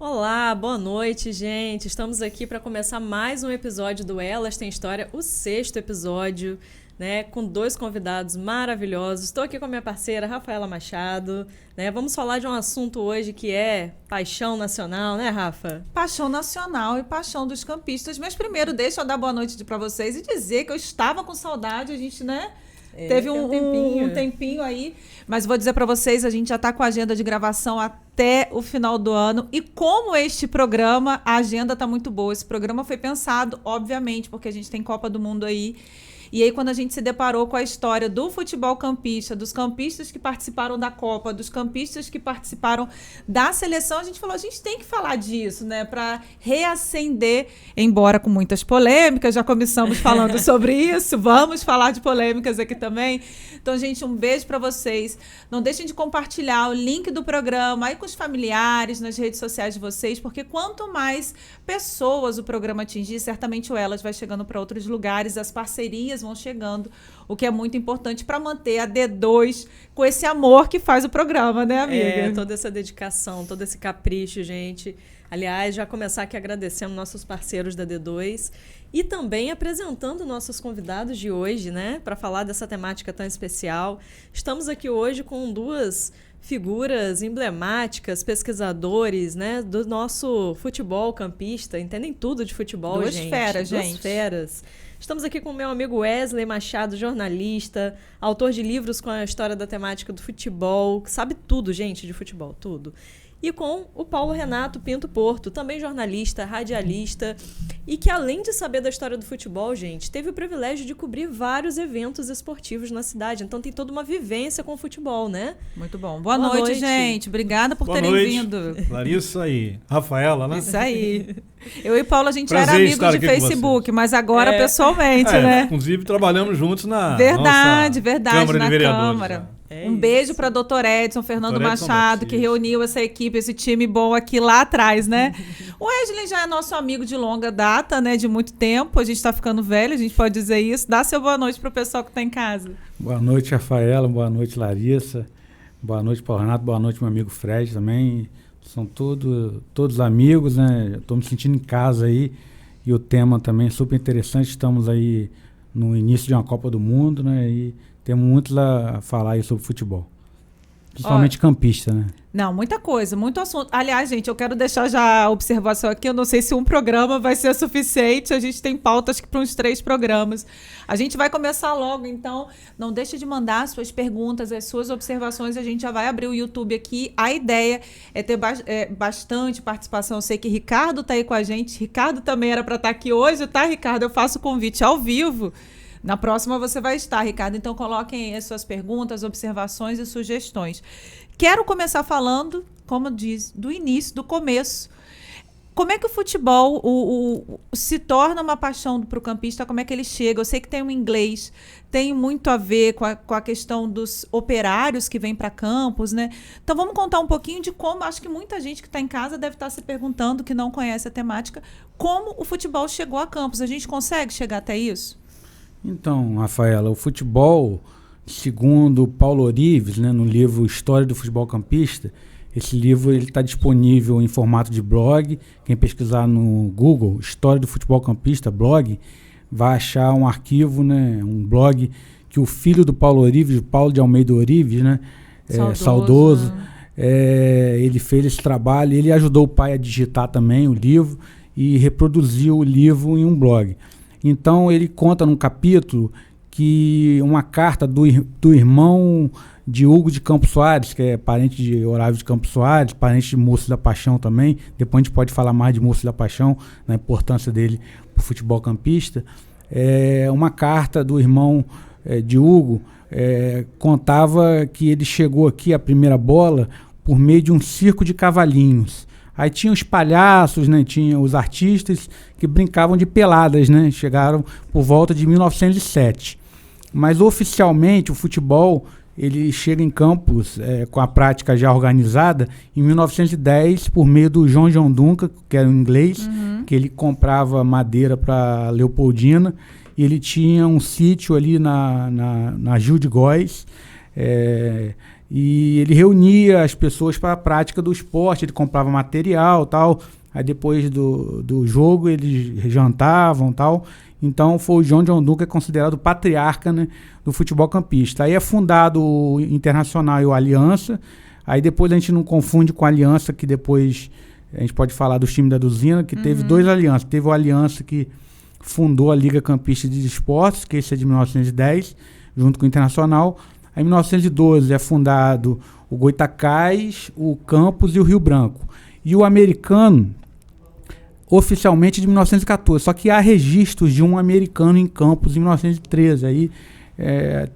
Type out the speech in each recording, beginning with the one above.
Olá, boa noite, gente. Estamos aqui para começar mais um episódio do Elas Têm História, o 6º episódio, né, com 2 convidados maravilhosos. Estou aqui com a minha parceira, Rafaela Machado, né? Vamos falar de um assunto hoje que é paixão nacional, né, Rafa? Paixão nacional e paixão dos campistas. Mas primeiro, deixa eu dar boa noite para vocês e dizer que eu estava com saudade, a gente, né? Teve um tempinho aí, mas vou dizer para vocês, a gente já está com a agenda de gravação até o final do ano. E como este programa, a agenda está muito boa. Esse programa foi pensado, obviamente, porque a gente tem Copa do Mundo aí. E aí, quando a gente se deparou com a história do futebol campista, dos campistas que participaram da Copa, dos campistas que participaram da seleção, a gente falou, a gente tem que falar disso, né? Para reacender, embora com muitas polêmicas, já começamos falando sobre isso, vamos falar de polêmicas aqui também. Então, gente, um beijo para vocês. Não deixem de compartilhar o link do programa aí com os familiares, nas redes sociais de vocês, porque quanto mais pessoas o programa atingir, certamente o Elas vai chegando para outros lugares, as parcerias vão chegando, o que é muito importante para manter a D2 com esse amor que faz o programa, né, amiga? Toda essa dedicação, todo esse capricho, gente. Aliás, já começar aqui agradecendo nossos parceiros da D2 e também apresentando nossos convidados de hoje, né, para falar dessa temática tão especial. Estamos aqui hoje com 2 figuras emblemáticas, pesquisadores, né, do nosso futebol campista, entendem tudo de futebol, 2 gente. feras, gente. 2 feras. Estamos aqui com o meu amigo Wesley Machado, jornalista, autor de livros com a história da temática do futebol, que sabe tudo, gente, de futebol, tudo. E com o Paulo Renato Pinto Porto, também jornalista, radialista, e que além de saber da história do futebol, gente, teve o privilégio de cobrir vários eventos esportivos na cidade. Então tem toda uma vivência com o futebol, né? Muito bom. Boa noite, gente. Obrigada por terem vindo. Larissa e Rafaela, né? Isso aí. Eu e Paulo, a gente era amigos de Facebook, mas agora pessoalmente, né? Inclusive, trabalhamos juntos na verdade, Câmara na de Vereadores. Câmara. Um beijo para Dr. Edson, Fernando Machado, que reuniu essa equipe, esse time bom aqui lá atrás, né? O Wesley já é nosso amigo de longa data, né? De muito tempo. A gente está ficando velho, a gente pode dizer isso. Dá seu boa noite para o pessoal que está em casa. Boa noite, Rafaela. Boa noite, Larissa. Boa noite, Paulo Renato. Boa noite, meu amigo Fred também. São todos amigos, né? Estou me sentindo em casa aí. E o tema também é super interessante. Estamos aí no início de uma Copa do Mundo, né? E temos muito a falar aí sobre futebol. Principalmente campista, né? Não, muita coisa, muito assunto. Aliás, gente, eu quero deixar já a observação aqui. Eu não sei se um programa vai ser suficiente. A gente tem pautas para uns 3 programas. A gente vai começar logo, então não deixe de mandar as suas perguntas, as suas observações. A gente já vai abrir o YouTube aqui. A ideia é ter bastante participação. Eu sei que Ricardo está aí com a gente. Ricardo também era para estar aqui hoje, tá, Ricardo? Eu faço o convite ao vivo. Na próxima você vai estar, Ricardo. Então coloquem as suas perguntas, observações e sugestões. Quero começar falando, como diz, do início, do começo. Como é que o futebol se torna uma paixão para o campista? Como é que ele chega? Eu sei que tem um inglês, tem muito a ver com a questão dos operários que vêm para campos, né? Então vamos contar um pouquinho de como, acho que muita gente que está em casa deve estar se perguntando, que não conhece a temática, como o futebol chegou a campos. A gente consegue chegar até isso? Então, Rafaela, o futebol, segundo Paulo Orives, né, no livro História do Futebol Campista, esse livro está disponível em formato de blog. Quem pesquisar no Google, História do Futebol Campista, blog, vai achar um arquivo, né, um blog que o filho do Paulo Orives, Paulo de Almeida Orives, né, saudoso, ele fez esse trabalho. Ele ajudou o pai a digitar também o livro e reproduziu o livro em um blog. Então ele conta num capítulo que uma carta do irmão de Hugo de Campos Soares, que é parente de Horácio de Campos Soares, parente de Moço da Paixão também, depois a gente pode falar mais de Moço da Paixão, na importância dele para o futebol campista, uma carta do irmão de Hugo contava que ele chegou aqui, a primeira bola, por meio de um circo de cavalinhos. Aí tinha os palhaços, né? Tinha os artistas que brincavam de peladas, né? Chegaram por volta de 1907. Mas oficialmente o futebol ele chega em Campos com a prática já organizada em 1910 por meio do John Duncan, que era um inglês, que ele comprava madeira para Leopoldina e ele tinha um sítio ali na Gil de Góis. E ele reunia as pessoas para a prática do esporte, ele comprava material, tal. Aí depois do jogo eles jantavam, tal. Então foi o John Duncan que é considerado o patriarca, né, do futebol campista. Aí é fundado o Internacional e o Aliança. Aí depois a gente não confunde com a Aliança, que depois a gente pode falar dos times da Duzina, que teve dois alianças. Teve o Aliança que fundou a Liga Campista de Esportes, que esse é de 1910, junto com o Internacional. Aí em 1912 é fundado o Goitacás, o Campos e o Rio Branco. E o Americano, oficialmente de 1914, só que há registros de um americano em Campos em 1913. Aí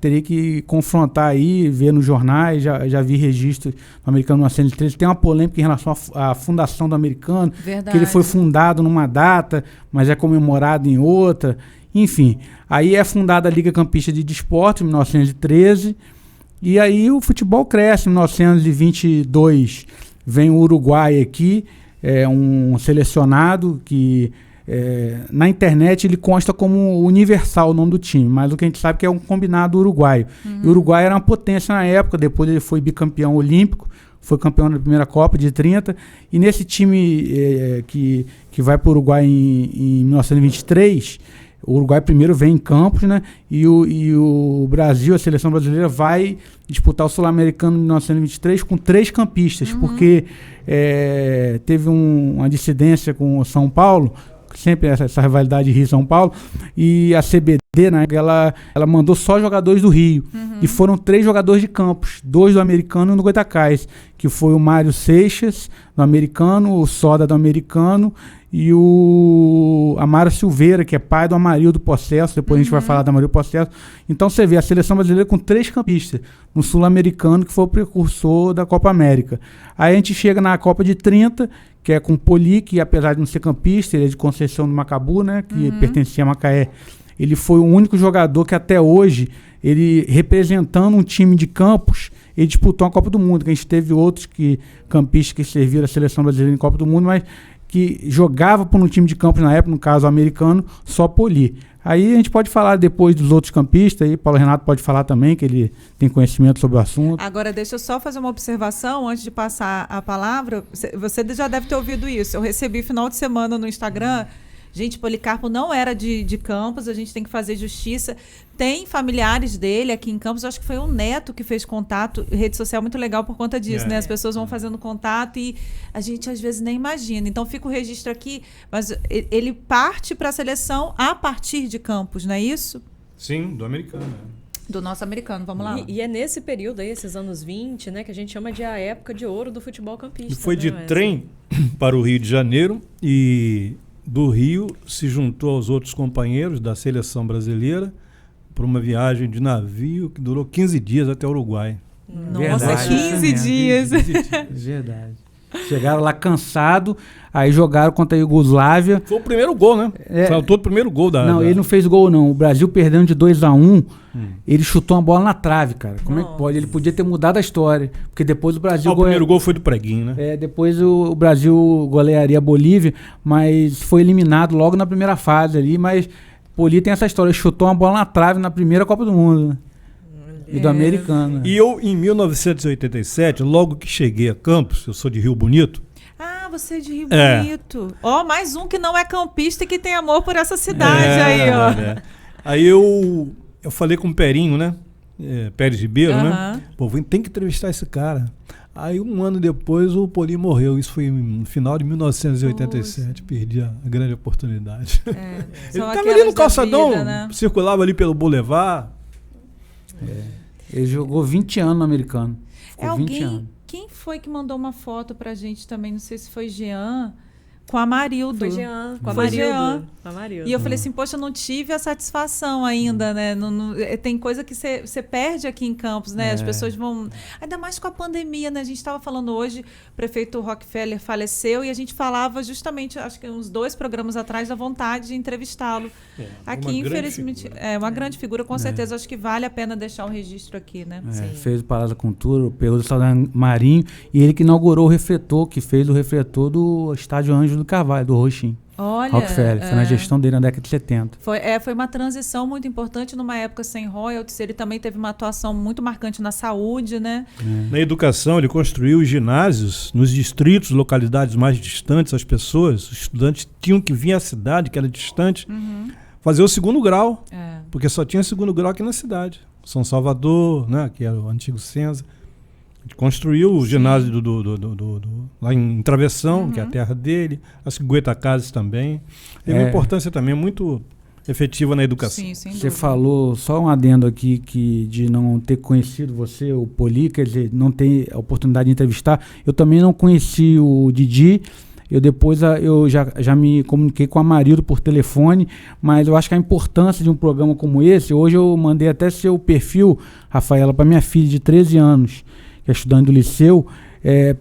teria que confrontar aí, ver nos jornais, já vi registros do americano em 1913. Tem uma polêmica em relação à fundação do americano, Verdade. que ele foi fundado numa data, mas é comemorado em outra. Enfim, aí é fundada a Liga Campista de Desportos em 1913, e aí o futebol cresce. Em 1922 vem o Uruguai aqui, um selecionado que na internet ele consta como Universal, o nome do time, mas o que a gente sabe que é um combinado uruguaio. E o Uruguai era uma potência na época, depois ele foi bicampeão olímpico, foi campeão da primeira Copa de 30, e nesse time que vai para o Uruguai em 1923, o Uruguai primeiro vem em Campos, né? E o Brasil, a seleção brasileira, vai disputar o Sul-Americano em 1923 com 3 campistas, porque teve uma dissidência com o São Paulo, sempre essa rivalidade Rio-São Paulo, e a CBD, né, ela mandou só jogadores do Rio. E foram 3 jogadores de Campos, 2 do Americano e um do Goitacás, que foi o Mário Seixas, do Americano, o Soda do Americano, e o Amaro Silveira, que é pai do Amarildo Possesso, depois a gente vai falar do Amarildo Possesso. Então você vê a seleção brasileira com 3 campistas, no Sul-Americano, que foi o precursor da Copa América. Aí a gente chega na Copa de 30, que é com o Poli, que apesar de não ser campista, ele é de Conceição do Macabu, né, que pertencia a Macaé. Ele foi o único jogador que até hoje, ele representando um time de Campos, ele disputou a Copa do Mundo, que a gente teve outros campistas que serviram a seleção brasileira em Copa do Mundo, mas que jogava por um time de Campos na época, no caso o americano, só Poli. Aí a gente pode falar depois dos outros campistas, aí Paulo Renato pode falar também, que ele tem conhecimento sobre o assunto. Agora, deixa eu só fazer uma observação antes de passar a palavra. Você já deve ter ouvido isso. Eu recebi final de semana no Instagram. Gente, Policarpo não era de Campos, a gente tem que fazer justiça. Tem familiares dele aqui em Campos, acho que foi um neto que fez contato. Rede social é muito legal por conta disso, né? As pessoas vão fazendo contato e a gente às vezes nem imagina. Então fica o registro aqui, mas ele parte para a seleção a partir de Campos, não é isso? Sim, do americano. Do nosso americano, vamos lá. E é nesse período aí, esses anos 20, né, que a gente chama de a época de ouro do futebol campista. Ele foi de Wesley? trem para o Rio de Janeiro e do Rio se juntou aos outros companheiros da seleção brasileira para uma viagem de navio que durou 15 dias até o Uruguai. Nossa, 15 dias. 15 dias. Verdade. Chegaram lá cansado, aí jogaram contra a Iugoslávia. Foi o primeiro gol, né? Faltou o primeiro gol da... Não, ele não fez gol, não. O Brasil perdendo de 2-1, ele chutou uma bola na trave, cara. Como é que pode? Ele podia ter mudado a história. Porque depois o Brasil... O primeiro gol foi do Preguinho, né? Depois o Brasil golearia a Bolívia, mas foi eliminado logo na primeira fase ali. Mas Poli tem essa história, ele chutou uma bola na trave na primeira Copa do Mundo, né? E do americano. E eu, em 1987, logo que cheguei a Campos, eu sou de Rio Bonito. Ah, você é de Rio Bonito. Ó, mais um que não é campista e que tem amor por essa cidade aí, ó. Aí eu falei com o Perinho, né? Pérez Ribeiro, né? Pô, tem que entrevistar esse cara. Aí um ano depois o Poli morreu. Isso foi no final de 1987. Perdi a grande oportunidade. Ele estava ali no calçadão, vida, né? Circulava ali pelo Boulevard. Ele jogou 20 anos no americano. Ficou 20 anos. Quem foi que mandou uma foto pra gente também? Não sei se foi Jean, com a Amarildo. Foi Jean, com a Amarildo. E eu falei assim, poxa, eu não tive a satisfação ainda, né? Tem coisa que você perde aqui em Campos, né? As pessoas vão... Ainda mais com a pandemia, né? A gente estava falando hoje, o prefeito Rockefeller faleceu e a gente falava justamente, acho que uns 2 programas atrás, da vontade de entrevistá-lo. Aqui, infelizmente, é uma grande figura, com certeza. Acho que vale a pena deixar o registro aqui, né? Fez o Parada Cultura, pelo Estado Marinho, e ele que inaugurou o refletor, que fez o refletor do Estádio Ângelo do Carvalho, do Roxinho. Olha, Rockefeller. Foi na gestão dele na década de 70. Foi uma transição muito importante numa época sem royalties. Ele também teve uma atuação muito marcante na saúde, né? Na educação, ele construiu ginásios nos distritos, localidades mais distantes. As pessoas, os estudantes tinham que vir à cidade, que era distante, fazer o segundo grau, porque só tinha segundo grau aqui na cidade. São Salvador, né, que era o antigo Senza. Construiu o ginásio lá em Travessão, que é a terra dele, as Goitacazes também. Teve uma importância também muito efetiva na educação. Sim, sem Você dúvida. falou, só um adendo aqui, de não ter conhecido você, o Poli, quer dizer, não ter a oportunidade de entrevistar. Eu também não conheci o Didi. Eu já me comuniquei com a Amarildo por telefone, mas eu acho que a importância de um programa como esse, hoje eu mandei até seu perfil, Rafaela, para minha filha de 13 anos, que é estudante do liceu,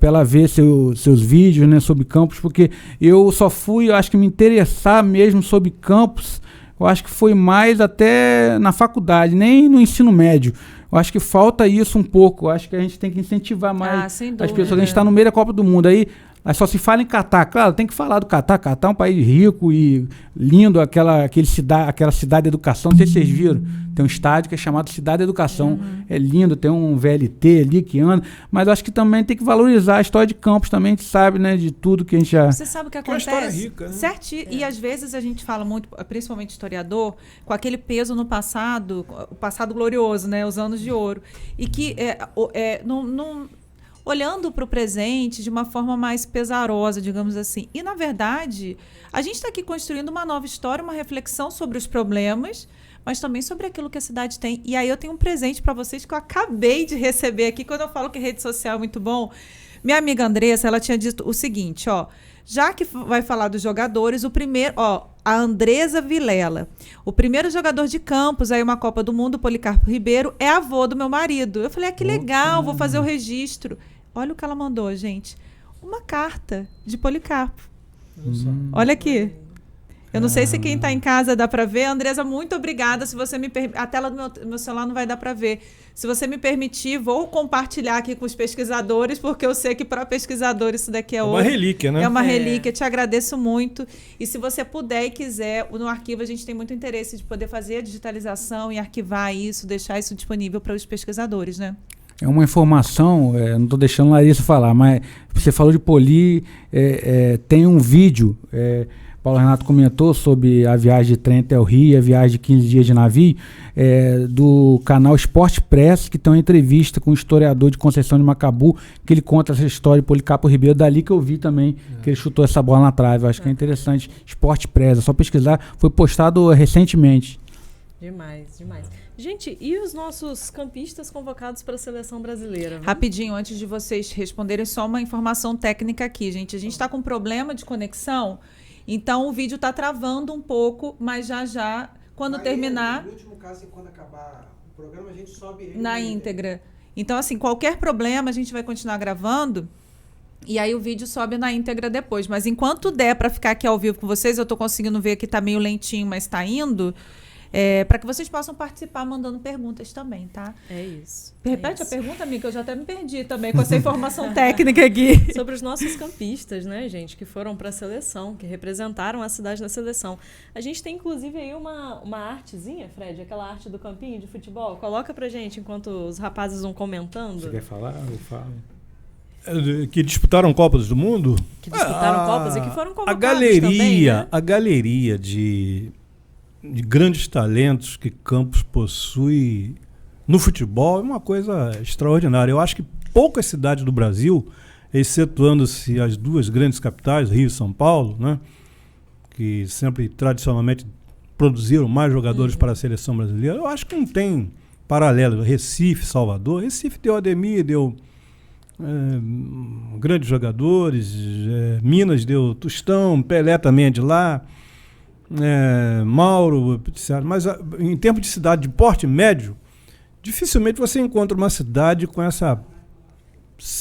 para ela ver seus vídeos, né, sobre campus, porque eu só fui, eu acho que me interessar mesmo sobre campus, eu acho que foi mais até na faculdade, nem no ensino médio. Eu acho que falta isso um pouco, eu acho que a gente tem que incentivar mais as pessoas. A gente está no meio da Copa do Mundo, aí só se fala em Catar. Claro, tem que falar do Catar. Catar é um país rico e lindo, aquela cidade de educação. Não sei se vocês viram. Tem um estádio que é chamado Cidade de Educação. É lindo, tem um VLT ali que anda. Mas eu acho que também tem que valorizar a história de campus também. A gente sabe, né, de tudo que a gente já... Você sabe o que acontece? Uma história rica, né? Certinho. E às vezes a gente fala muito, principalmente historiador, com aquele peso no passado, o passado glorioso, né, os anos de ouro. E que olhando para o presente de uma forma mais pesarosa, digamos assim. E, na verdade, a gente está aqui construindo uma nova história, uma reflexão sobre os problemas, mas também sobre aquilo que a cidade tem. E aí eu tenho um presente para vocês que eu acabei de receber aqui. Quando eu falo que rede social é muito bom, minha amiga Andressa, ela tinha dito o seguinte, já que vai falar dos jogadores, o primeiro, a Andresa Vilela, o primeiro jogador de Campos, aí uma Copa do Mundo, Policarpo Ribeiro, é avô do meu marido. Eu falei, que legal, vou fazer o registro. Olha o que ela mandou, gente. Uma carta de Policarpo. Olha aqui. Eu não sei se quem está em casa dá para ver. Andresa, muito obrigada. Se você me a tela do meu celular não vai dar para ver. Se você me permitir, vou compartilhar aqui com os pesquisadores, porque eu sei que para pesquisadores isso daqui é uma relíquia, né? É uma relíquia. Te agradeço muito. E se você puder e quiser, no arquivo a gente tem muito interesse de poder fazer a digitalização e arquivar isso, deixar isso disponível para os pesquisadores, né? É uma informação, não estou deixando a Larissa falar, mas você falou de Poli, tem um vídeo, Paulo Renato comentou sobre a viagem de trem até o Rio, a viagem de 15 dias de navio, do canal Esporte Press, que tem uma entrevista com o historiador de Conceição de Macabu, que ele conta essa história de Policarpo Ribeiro, dali que eu vi também, que ele chutou essa bola na trave. Eu acho que é interessante. Esporte Press, é só pesquisar, foi postado recentemente. Demais. Gente, e os nossos campistas convocados para a seleção brasileira? Rapidinho, antes de vocês responderem, só uma informação técnica aqui, gente. A gente está com problema de conexão, então o vídeo está travando um pouco, mas já, quando terminar... No último caso, quando acabar o programa, a gente sobe ele na íntegra. Então, assim, qualquer problema, a gente vai continuar gravando... E aí o vídeo sobe na íntegra depois. Mas enquanto der para ficar aqui ao vivo com vocês, eu estou conseguindo ver que tá meio lentinho, mas está indo... para que vocês possam participar mandando perguntas também, tá? É isso. Repete a pergunta, amiga, que eu já até me perdi também com essa informação técnica aqui. Sobre os nossos campistas, né, gente, que foram para a seleção, que representaram a cidade na seleção. A gente tem, inclusive, aí uma artezinha, Fred, aquela arte do campinho de futebol. Coloca pra gente enquanto os rapazes vão comentando. Você quer falar? Eu falo. Que disputaram Copas do Mundo? Que disputaram Copas e que foram convocados a galeria de grandes talentos que Campos possui no futebol é uma coisa extraordinária. Eu acho que poucas cidades do Brasil, excetuando-se as duas grandes capitais, Rio e São Paulo, né, que sempre tradicionalmente produziram mais jogadores para a seleção brasileira, eu acho que não tem paralelo. Recife, Salvador. Recife deu Ademir, deu grandes jogadores, Minas deu Tostão, Pelé também é de lá, Mauro, mas em termos de cidade de porte médio, dificilmente você encontra uma cidade com essa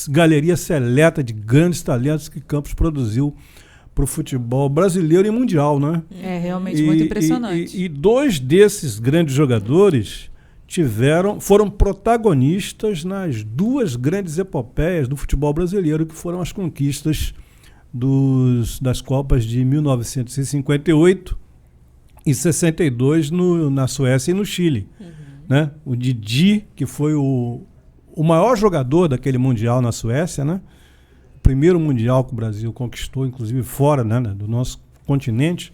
galeria seleta de grandes talentos que Campos produziu para o futebol brasileiro e mundial, né? É realmente muito impressionante. E dois desses grandes jogadores foram protagonistas nas duas grandes epopeias do futebol brasileiro, que foram as conquistas das Copas de 1958 e 62 na Suécia e no Chile. Né? O Didi, que foi o maior jogador daquele Mundial na Suécia, né? O primeiro Mundial que o Brasil conquistou, inclusive fora, né, do nosso continente.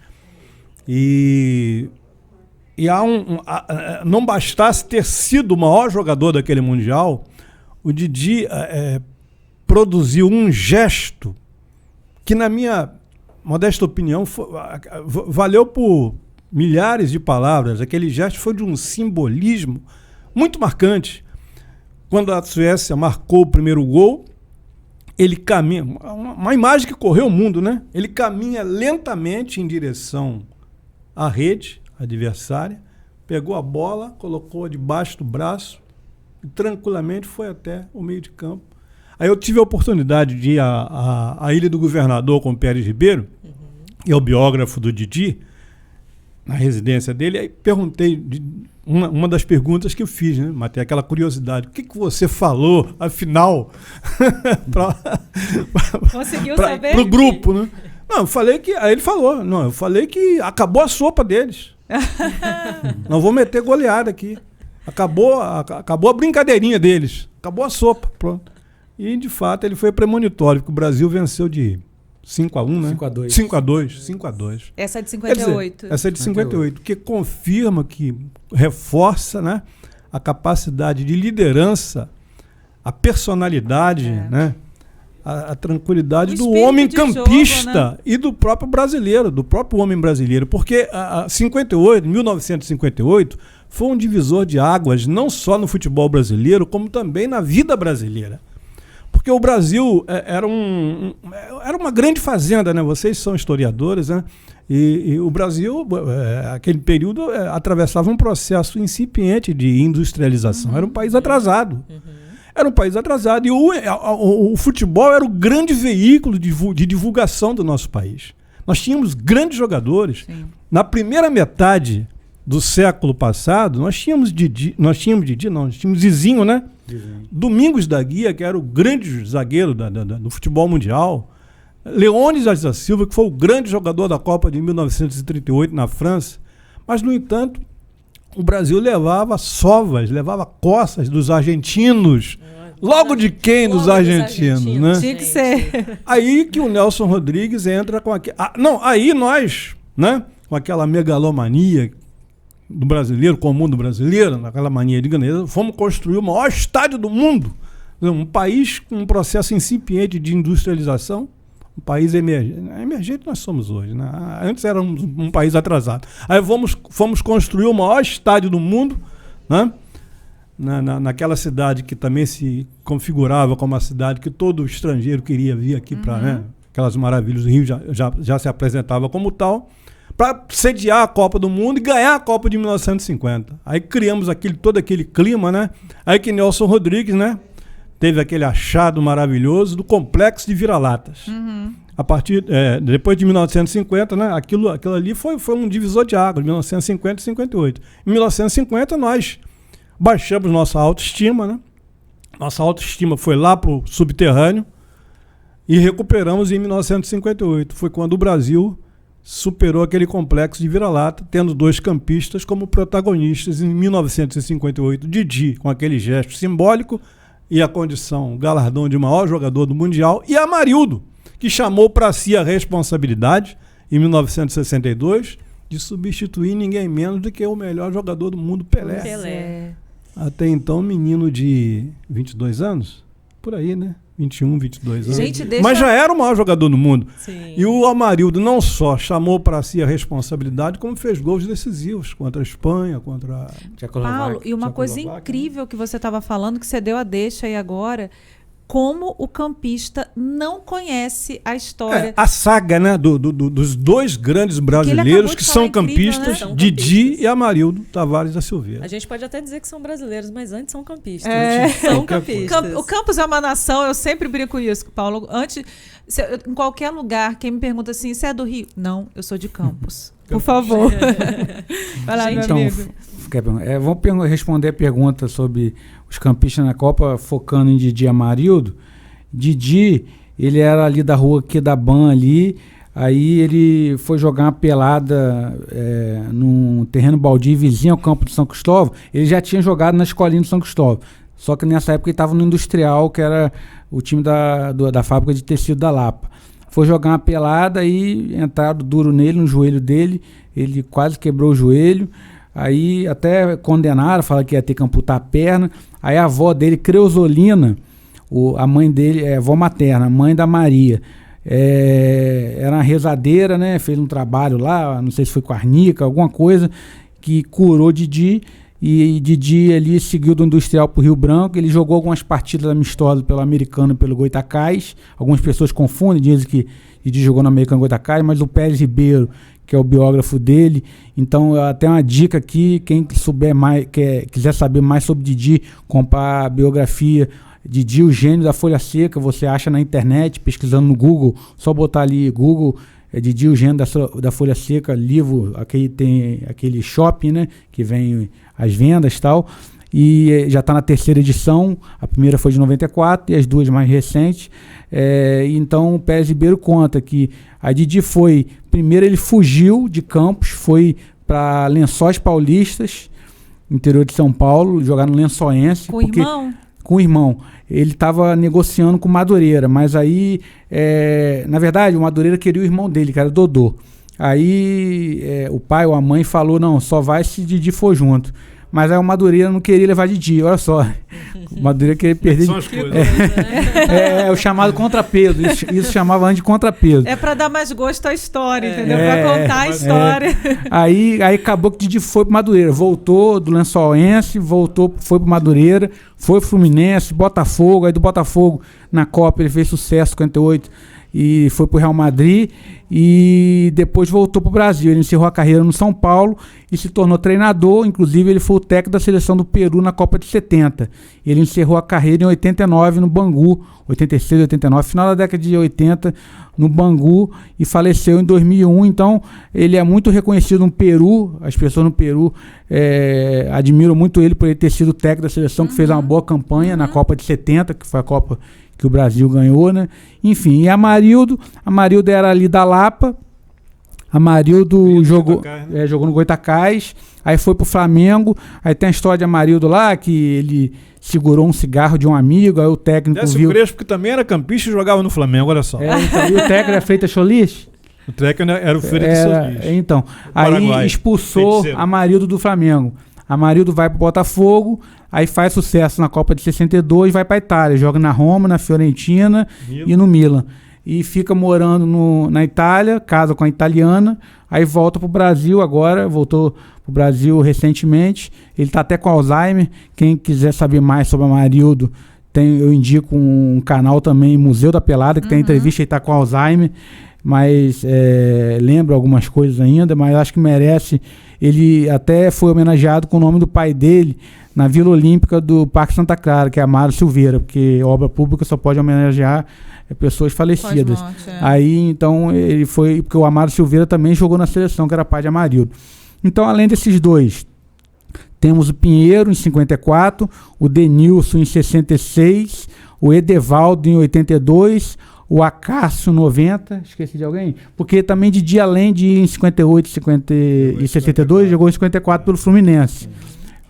E não bastasse ter sido o maior jogador daquele Mundial, o Didi produziu um gesto que, na minha modesta opinião, valeu por milhares de palavras. Aquele gesto foi de um simbolismo muito marcante. Quando a Suécia marcou o primeiro gol, ele caminha, uma imagem que correu o mundo, né? Ele caminha lentamente em direção à rede adversária, pegou a bola, colocou-a debaixo do braço e tranquilamente foi até o meio de campo. Aí eu tive a oportunidade de ir à Ilha do Governador com o Pérez Ribeiro, que é o biógrafo do Didi, na residência dele. Aí perguntei, uma das perguntas que eu fiz, né? Matei aquela curiosidade. O que você falou, afinal, conseguiu saber? Para o grupo, né? Não, eu falei que... Aí ele falou, não, eu falei que acabou a sopa deles. Não vou meter goleada aqui. Acabou a brincadeirinha deles. Acabou a sopa, pronto. E, de fato, ele foi premonitório, porque o Brasil venceu de 5-1, né? 5-2. Essa é de 58. Essa é de 58, que confirma, que reforça, né, a capacidade de liderança, a personalidade, né, a tranquilidade do homem campista, jogo, né? E do próprio brasileiro, do próprio homem brasileiro. Porque 1958 foi um divisor de águas, não só no futebol brasileiro, como também na vida brasileira. Porque o Brasil era uma grande fazenda, né? Vocês são historiadores, né? E o Brasil, aquele período, atravessava um processo incipiente de industrialização. Era um país atrasado. Era um país atrasado. E o futebol era o grande veículo de divulgação do nosso país. Nós tínhamos grandes jogadores. Sim. Na primeira metade do século passado, nós tínhamos Zizinho, né? Domingos da Guia, que era o grande zagueiro do futebol mundial. Leônidas da Silva, que foi o grande jogador da Copa de 1938 na França. Mas, no entanto, o Brasil levava sovas, levava coças dos argentinos. Logo de quem? Dos argentinos, né? Tinha que ser. Aí que o Nelson Rodrigues entra com aquele... aí nós, né, com aquela megalomania do brasileiro, comum do brasileiro, naquela mania de grandeza, fomos construir o maior estádio do mundo. Um país com um processo incipiente de industrialização, um país emergente. Emergente nós somos hoje, né? Antes éramos um país atrasado. Aí fomos construir o maior estádio do mundo, né? Naquela cidade que também se configurava como uma cidade que todo estrangeiro queria vir aqui para, né? Aquelas maravilhas do Rio já se apresentava como tal, para sediar a Copa do Mundo e ganhar a Copa de 1950. Aí criamos todo aquele clima, né? Aí que Nelson Rodrigues, né, teve aquele achado maravilhoso do complexo de vira-latas. A partir, depois de 1950, né, aquilo ali foi um divisor de águas, 1950 e 58. Em 1950 nós baixamos nossa autoestima, né? Nossa autoestima foi lá para o subterrâneo e recuperamos em 1958. Foi quando o Brasil superou aquele complexo de vira-lata, tendo dois campistas como protagonistas. Em 1958, Didi, com aquele gesto simbólico e a condição, o galardão de maior jogador do Mundial, e Amarildo, que chamou para si a responsabilidade, em 1962, de substituir ninguém menos do que o melhor jogador do mundo, Pelé. Até então, menino de 22 anos, por aí, né? 21, 22 anos. Mas já era o maior jogador do mundo. Sim. E o Amarildo não só chamou para si a responsabilidade, como fez gols decisivos contra a Espanha, contra a Paulo, e uma coisa incrível que você estava falando, que você deu a deixa aí agora, como o campista não conhece a história. A saga, né, dos dois grandes brasileiros que são campistas, né? Didi e Amarildo Tavares da Silveira. A gente pode até dizer que são brasileiros, mas antes são campistas. São campistas. O Campos é uma nação, eu sempre brinco isso, Paulo. Antes, em qualquer lugar, quem me pergunta assim, você é do Rio? Não, eu sou de Campos. Por favor. Vai lá, meu amigo. Vamos responder a pergunta sobre os campistas na Copa, focando em Didi e Amarildo. Didi, Ele era ali da rua Quedaban ali. Aí ele foi jogar uma pelada num terreno baldio vizinho ao campo de São Cristóvão. Ele já tinha jogado na escolinha de São Cristóvão. Só que nessa época ele estava no Industrial, que era o time da fábrica de tecido da Lapa. Foi jogar uma pelada e entraram duro nele, no joelho dele. Ele quase quebrou o joelho. Aí até condenaram, falaram que ia ter que amputar a perna. Aí a avó dele, Creusolina, a mãe dele, a avó materna, a mãe da Maria, era uma rezadeira, né? Fez um trabalho lá, não sei se foi com arnica, alguma coisa, que curou Didi. E Didi ali seguiu do Industrial para o Rio Branco. Ele jogou algumas partidas amistosas pelo Americano e pelo Goitacás. Algumas pessoas confundem, dizem que Didi jogou no Americano e Goitacás, mas o Pérez Ribeiro, que é o biógrafo dele. Então, até uma dica aqui, quem souber mais, quiser saber mais sobre Didi, comprar a biografia Didi, o gênio da Folha Seca, você acha na internet, pesquisando no Google, só botar ali Google, Didi, o gênio da Folha Seca, livro, aqui tem aquele shopping, né, que vem as vendas e tal, e já está na 3ª edição, a primeira foi de 94 e as duas mais recentes. Então o Pérez Ribeiro conta que a Didi primeiro ele fugiu de Campos, foi para Lençóis Paulistas, interior de São Paulo, jogar no Lençoense. Com o irmão? Com o irmão. Ele estava negociando com o Madureira, mas aí, na verdade, o Madureira queria o irmão dele, que era o Dodô. Aí o pai ou a mãe falou, não, só vai se Didi for junto. Mas aí o Madureira não queria levar Didi, olha só. O Madureira queria perder. São as coisas. O chamado contrapeso. Isso chamava antes de contrapeso. É para dar mais gosto à história, entendeu? Para contar a história. Aí acabou que Didi foi pro Madureira. Voltou do Lençoense, foi pro Madureira, foi pro Fluminense, Botafogo. Aí do Botafogo, na Copa, ele fez sucesso, 58. E foi pro Real Madrid e depois voltou pro Brasil. Ele encerrou a carreira no São Paulo e se tornou treinador. Inclusive ele foi o técnico da seleção do Peru na Copa de 70. Ele encerrou a carreira em 89 no Bangu, 86, 89, final da década de 80 no Bangu, e faleceu em 2001. Então ele é muito reconhecido no Peru. As pessoas no Peru admiram muito ele por ele ter sido técnico da seleção, que fez uma boa campanha na Copa de 70, que foi a Copa que o Brasil ganhou, né? Enfim, e a Marildo era ali da Lapa. A Marildo jogou no Goitacás, aí foi pro Flamengo. Aí tem a história de Amarildo lá, que ele segurou um cigarro de um amigo, aí o técnico viu... O Crespo, que também era campista e jogava no Flamengo, olha só. Então, e o técnico era Freitas Solis? O técnico era o Freitas Solis. Então, aí expulsou a Marildo do Flamengo. A Marildo vai pro Botafogo, aí faz sucesso na Copa de 62, vai pra Itália, joga na Roma, na Fiorentina e no Milan. E fica morando na Itália, casa com a italiana, aí volta pro Brasil agora, voltou pro Brasil recentemente. Ele tá até com Alzheimer. Quem quiser saber mais sobre a Marildo, eu indico um canal também, Museu da Pelada, que tem entrevista, ele tá com Alzheimer, mas lembra algumas coisas ainda, mas acho que merece. Ele até foi homenageado com o nome do pai dele na Vila Olímpica do Parque Santa Clara, que é Amaro Silveira, porque obra pública só pode homenagear pessoas falecidas. Aí, então, ele foi... Porque o Amaro Silveira também jogou na seleção, que era pai de Amarildo. Então, além desses dois, temos o Pinheiro, em 54, o Denilson, em 66, o Edevaldo, em 82... O Acácio, 90, esqueci de alguém? Porque também Didi, além de ir em 58 e 62, jogou em 54 pelo Fluminense.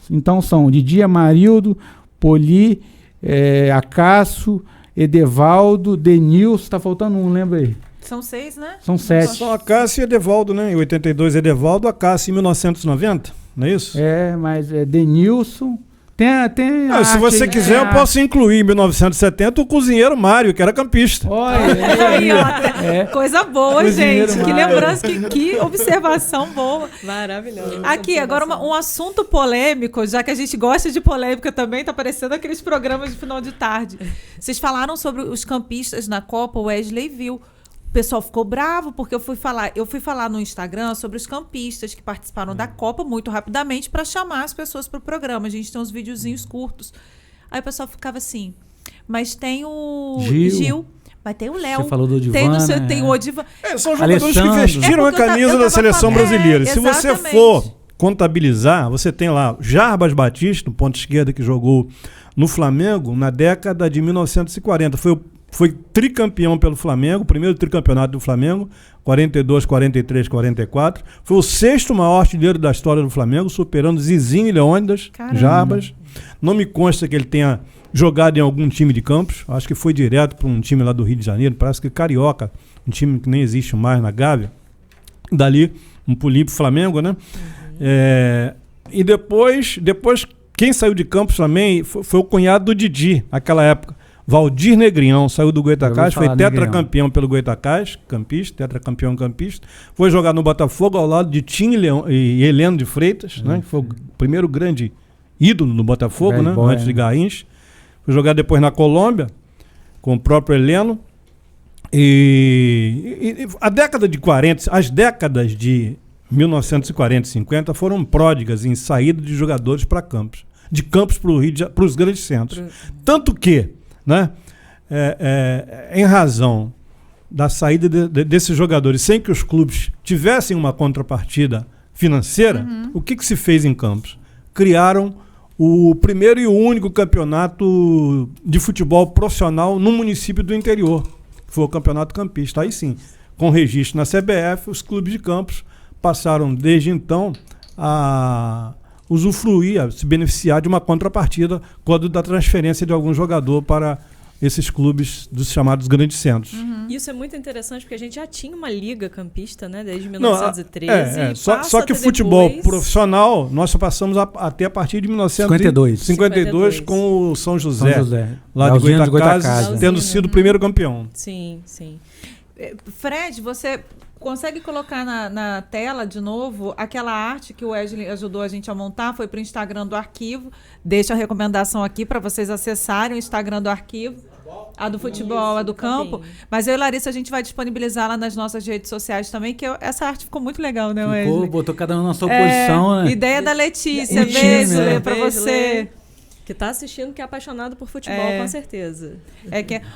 Então são Didi, Amarildo, Poli, Acácio, Edevaldo, Denilson, tá faltando um, lembra aí? São 6, né? São 7. Só Acácio e Edevaldo, né? Em 82, Edevaldo, Acácio em 1990, não é isso? Mas Denilson... Se você quiser, eu posso incluir em 1970 o cozinheiro Mário, que era campista. Olha, coisa boa, gente. Que lembrança, que observação boa. Maravilhoso. Aqui, agora um assunto polêmico, já que a gente gosta de polêmica também, tá parecendo aqueles programas de final de tarde. Vocês falaram sobre os campistas na Copa, o Wesley viu. O pessoal ficou bravo porque eu fui falar no Instagram sobre os campistas que participaram da Copa muito rapidamente para chamar as pessoas para o programa. A gente tem uns videozinhos curtos. Aí o pessoal ficava assim, mas tem o Gil, mas tem o Léo. Você falou do Odivan, tem o Odivan. São jogadores que vestiram a camisa da seleção brasileira. Se você for contabilizar, você tem lá Jarbas Batista, no ponto esquerda, que jogou no Flamengo na década de 1940. Foi Foi tricampeão pelo Flamengo, primeiro tricampeonato do Flamengo, 42, 43, 44. Foi o 6º maior artilheiro da história do Flamengo, superando Zizinho e Leônidas, Jarbas. Não me consta que ele tenha jogado em algum time de Campos. Acho que foi direto para um time lá do Rio de Janeiro, parece que Carioca, um time que nem existe mais na Gávea. Dali, um pulinho pro Flamengo, né? E depois, quem saiu de Campos também foi o cunhado do Didi, naquela época. Valdir Negrião, saiu do Goitacás, foi tetracampeão pelo Goitacás, tetracampeão campista. Foi jogar no Botafogo ao lado de Tim e Heleno de Freitas, né? Foi o primeiro grande ídolo do Botafogo, né? Antes de Garrincha. Foi jogar depois na Colômbia, com o próprio Heleno. E as décadas de 1940 e 50 foram pródigas em saída de jogadores para Campos. De Campos para os grandes centros. Tanto que, né, em razão da saída desses jogadores, sem que os clubes tivessem uma contrapartida financeira, o que se fez em Campos? Criaram o primeiro e o único campeonato de futebol profissional no município do interior. Foi o Campeonato Campista. Aí sim, com registro na CBF, os clubes de Campos passaram desde então a usufruir, a se beneficiar de uma contrapartida quando da transferência de algum jogador para esses clubes dos chamados grandes centros. Isso é muito interessante porque a gente já tinha uma liga campista, né, desde 1913. Só que o futebol profissional nós só passamos até a partir de 1952 com o São José lá de Goitacás, tendo sido o primeiro campeão. Sim, sim. Fred, você consegue colocar na tela de novo aquela arte que o Wesley ajudou a gente a montar? Foi para o Instagram do Arquivo. Deixa a recomendação aqui para vocês acessarem o Instagram do Arquivo. A do futebol, a do campo. Também. Mas eu e Larissa, a gente vai disponibilizar lá nas nossas redes sociais também, que essa arte ficou muito legal, né, Wesley? Botou cada um na sua posição, né? Ideia da Letícia. Beijo, Lê, pra você. Que tá assistindo, que é apaixonado por futebol, com certeza.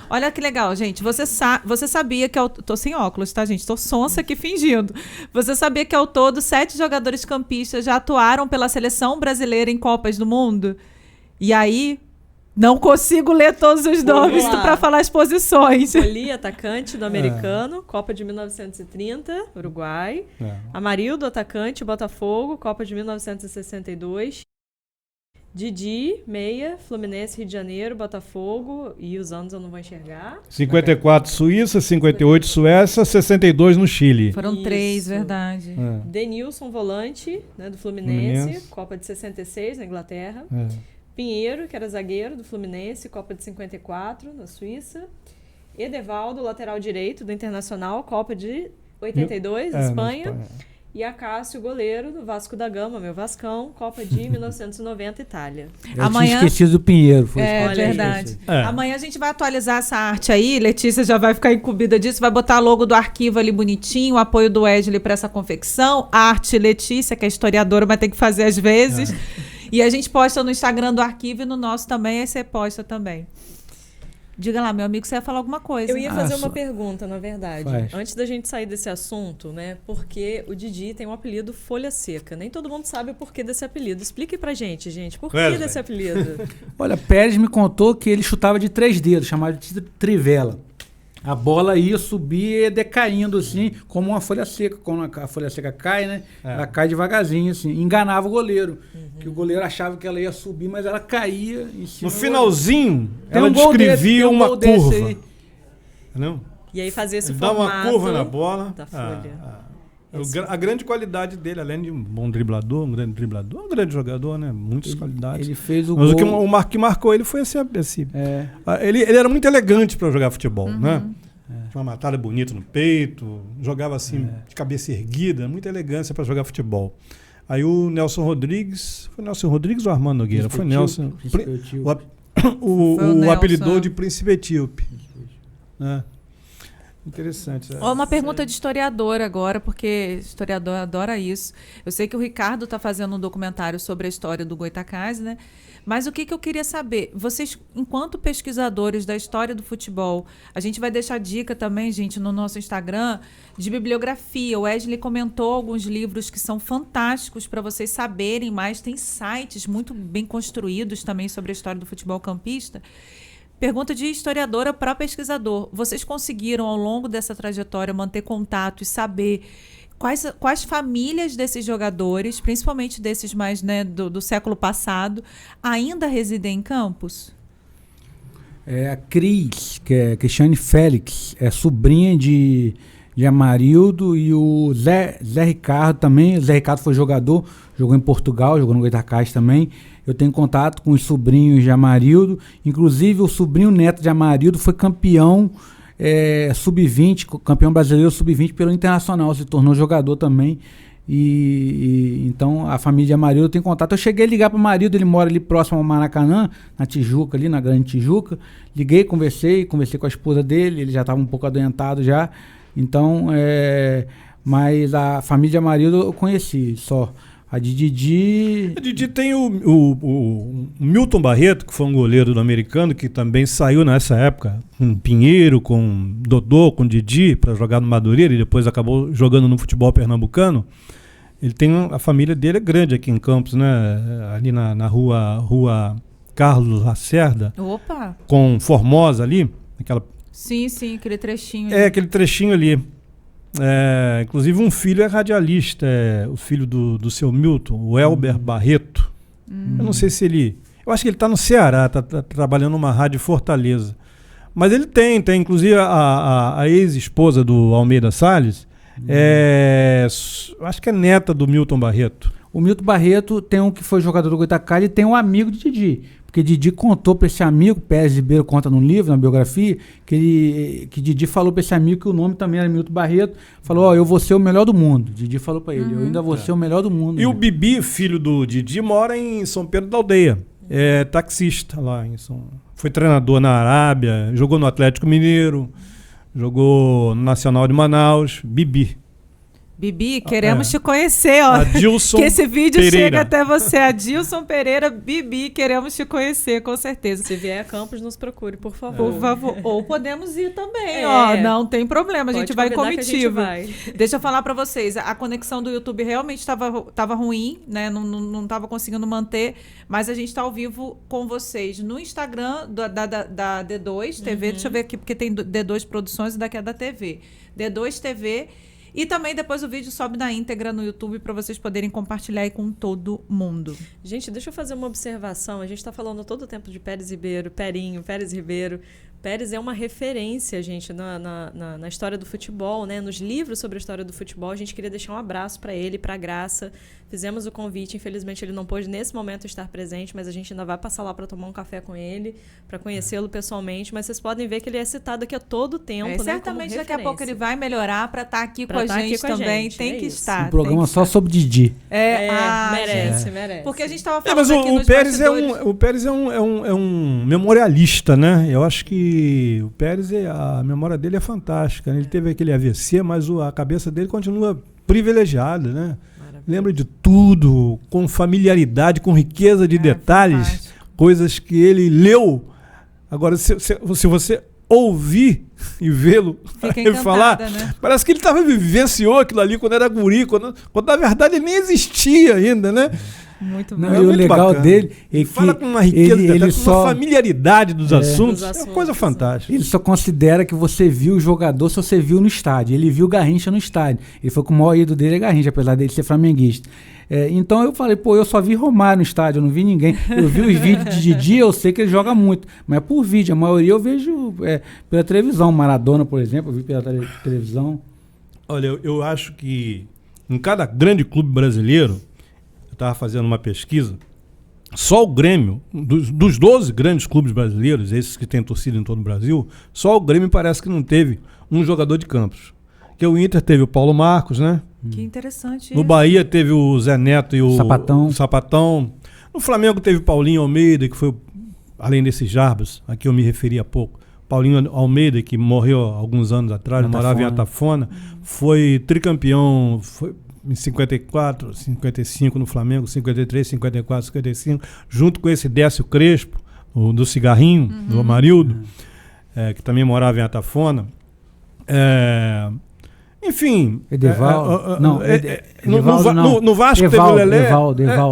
Olha que legal, gente. Você sabia que... Tô sem óculos, tá, gente? Tô sonsa aqui fingindo. Você sabia que ao todo 7 jogadores campistas já atuaram pela seleção brasileira em Copas do Mundo? E aí... Não consigo ler todos os nomes para falar as posições. Poli, atacante do americano, Copa de 1930, Uruguai. Amarildo, atacante, Botafogo, Copa de 1962. Didi, meia, Fluminense, Rio de Janeiro, Botafogo. E os anos eu não vou enxergar. 54 Suíça, 58 Suécia, 62 no Chile. Foram 3, verdade. Denilson, volante, né, do Fluminense, Copa de 66 na Inglaterra. Pinheiro, que era zagueiro do Fluminense, Copa de 54, na Suíça. Edevaldo, lateral direito do Internacional, Copa de 82, Espanha. E Acácio, goleiro do Vasco da Gama, meu Vascão, Copa de 1990, Itália. Eu tinha esquecido do Pinheiro. Verdade. Amanhã a gente vai atualizar essa arte aí, Letícia já vai ficar incumbida disso, vai botar logo do Arquivo ali bonitinho, o apoio do Wesley para essa confecção, arte Letícia, que é historiadora, mas tem que fazer às vezes. E a gente posta no Instagram do Arquivo e no nosso também, aí você posta também. Diga lá, meu amigo, você ia falar alguma coisa. Eu ia fazer uma pergunta, na verdade. Antes da gente sair desse assunto, né? Porque o Didi tem um apelido Folha Seca. Nem todo mundo sabe o porquê desse apelido. Explique pra gente, por que desse apelido? Olha, Pérez me contou que ele chutava de 3 dedos, chamado de trivela. A bola ia subir e decaindo, assim, como uma folha seca. Quando a folha seca cai, né? Ela cai devagarzinho, assim. Enganava o goleiro. Que o goleiro achava que ela ia subir, mas ela caía em cima. No finalzinho, ela descrevia uma curva. Não? E aí fazia esse formato. Dá uma curva na bola. Da folha. A grande qualidade dele, além de um bom driblador, um grande jogador, né? Muitas qualidades. Ele fez o Mas gol. o que marcou ele foi esse. Ele era muito elegante para jogar futebol, né? Tinha uma matada bonita no peito, jogava assim, de cabeça erguida, muita elegância para jogar futebol. Aí o Nelson Rodrigues, foi Nelson Rodrigues ou Armando Nogueira? Foi Nelson. O apelidou de Príncipe Etíope. Interessante. Uma pergunta de historiador agora, porque historiador adora isso. Eu sei que o Ricardo está fazendo um documentário sobre a história do Goitacás, né? Mas o que eu queria saber? Vocês, enquanto pesquisadores da história do futebol, a gente vai deixar dica também, gente, no nosso Instagram, de bibliografia. O Wesley comentou alguns livros que são fantásticos para vocês saberem mais. Tem sites muito bem construídos também sobre a história do futebol campista. Pergunta de historiadora para pesquisador. Vocês conseguiram, ao longo dessa trajetória, manter contato e saber quais famílias desses jogadores, principalmente desses mais, né, do século passado, ainda residem em Campos? A Cris, que é Cristiane Félix, é sobrinha de Amarildo, e o Zé Ricardo também. O Zé Ricardo foi jogador, jogou em Portugal, jogou no Goitacás também. Eu tenho contato com os sobrinhos de Amarildo, inclusive o sobrinho neto de Amarildo foi campeão sub-20, campeão brasileiro sub-20 pelo Internacional, se tornou jogador também. Então a família de Amarildo tem contato. Eu cheguei a ligar para o Amarildo, ele mora ali próximo ao Maracanã, na Tijuca, ali na Grande Tijuca. Liguei, conversei com a esposa dele, ele já estava um pouco adoentado já. Então, mas a família de Amarildo eu conheci só. A de Didi... A Didi tem o Milton Barreto, que foi um goleiro do Americano, que também saiu nessa época com Pinheiro, com Dodô, com Didi, para jogar no Madureira, e depois acabou jogando no futebol pernambucano. Ele tem a família dele é grande aqui em Campos, né? Ali na rua Carlos Lacerda. Opa! Com Formosa ali. Sim, aquele trechinho. Aquele trechinho ali. Inclusive um filho é radialista, o filho do seu Milton, o Elber Barreto. Eu não sei se ele... Eu acho que ele está no Ceará, está trabalhando numa rádio Fortaleza. Mas ele tem inclusive a ex-esposa do Almeida Salles, acho que é neta do Milton Barreto. O Milton Barreto tem um que foi jogador do Goitacás e tem um amigo de Didi. Porque Didi contou para esse amigo, Pérez Ribeiro conta no livro, na biografia, que Didi falou para esse amigo que o nome também era Milton Barreto. Falou, eu vou ser o melhor do mundo. Didi falou para ele, eu ainda vou ser o melhor do mundo. E o Bibi, filho do Didi, mora em São Pedro da Aldeia. É taxista lá em foi treinador na Arábia, jogou no Atlético Mineiro, jogou no Nacional de Manaus. Bibi, queremos te conhecer, ó. Adilson que esse vídeo Pereira. chega até você. Adilson Pereira, Bibi, queremos te conhecer, com certeza. Se vier a Campos, nos procure, por favor. Por favor. Ou podemos ir também, ó. Não tem problema, a gente vai em comitiva. Deixa eu falar pra vocês, a conexão do YouTube realmente estava ruim, né? Não estava conseguindo manter, mas a gente está ao vivo com vocês no Instagram da D2 TV. Deixa eu ver aqui, porque tem D2 Produções e daqui é da TV. D2 TV. E também depois o vídeo sobe na íntegra no YouTube para vocês poderem compartilhar aí com todo mundo. Gente, deixa eu fazer uma observação. A gente está falando todo o tempo de Pérez Ribeiro, Pérez Ribeiro. Pérez é uma referência, gente, na história do futebol, né? Nos livros sobre a história do futebol. A gente queria deixar um abraço para ele, para a Graça. Fizemos o convite, infelizmente ele não pôde nesse momento estar presente, mas a gente ainda vai passar lá para tomar um café com ele, para conhecê-lo pessoalmente. Mas vocês podem ver que ele é citado aqui a todo tempo, né? Certamente daqui a pouco ele vai melhorar para estar aqui com a gente também. Tem que estar. Um programa só sobre Didi. Merece. Porque a gente estava falando mas aqui o Pérez o Pérez é um memorialista, né? Eu acho que o Pérez, a memória dele é fantástica, né? Ele teve aquele AVC, mas a cabeça dele continua privilegiada, né? Lembra de tudo, com familiaridade, com riqueza de detalhes, fantástico. Coisas que ele leu. Agora, se você ouvir e vê-lo falar, né? Parece que ele vivenciou aquilo ali quando era guri, quando na verdade ele nem existia ainda, né? Muito bom. E o legal bacana. Dele é que fala com uma riqueza, com uma familiaridade dos assuntos. É uma coisa fantástica. Ele só considera que você viu o jogador se você viu no estádio. Ele viu Garrincha no estádio. Ele foi com o maior ídolo dele é Garrincha, apesar dele ser flamenguista. Então eu falei, eu só vi Romário no estádio, eu não vi ninguém. Eu vi os vídeos de Didi, eu sei que ele joga muito, mas por vídeo, a maioria eu vejo pela televisão. Maradona, por exemplo, eu vi pela televisão. Olha, eu acho que em cada grande clube brasileiro, eu estava fazendo uma pesquisa, só o Grêmio, dos 12 grandes clubes brasileiros, esses que têm torcida em todo o Brasil, só o Grêmio parece que não teve um jogador de Campos. Porque o Inter teve o Paulo Marcos, né? Que interessante. No Bahia teve o Zé Neto e o Sapatão. No Flamengo teve o Paulinho Almeida, que foi, além desses Jarbas, a que eu me referi há pouco. Paulinho Almeida, que morreu há alguns anos atrás, morava em Atafona, foi tricampeão, em 54, 55 no Flamengo, 53, 54, 55, junto com esse Décio Crespo, do Cigarrinho, do Amarildo, que também morava em Atafona. Enfim. Edevaldo. No Vasco teve o Lelé.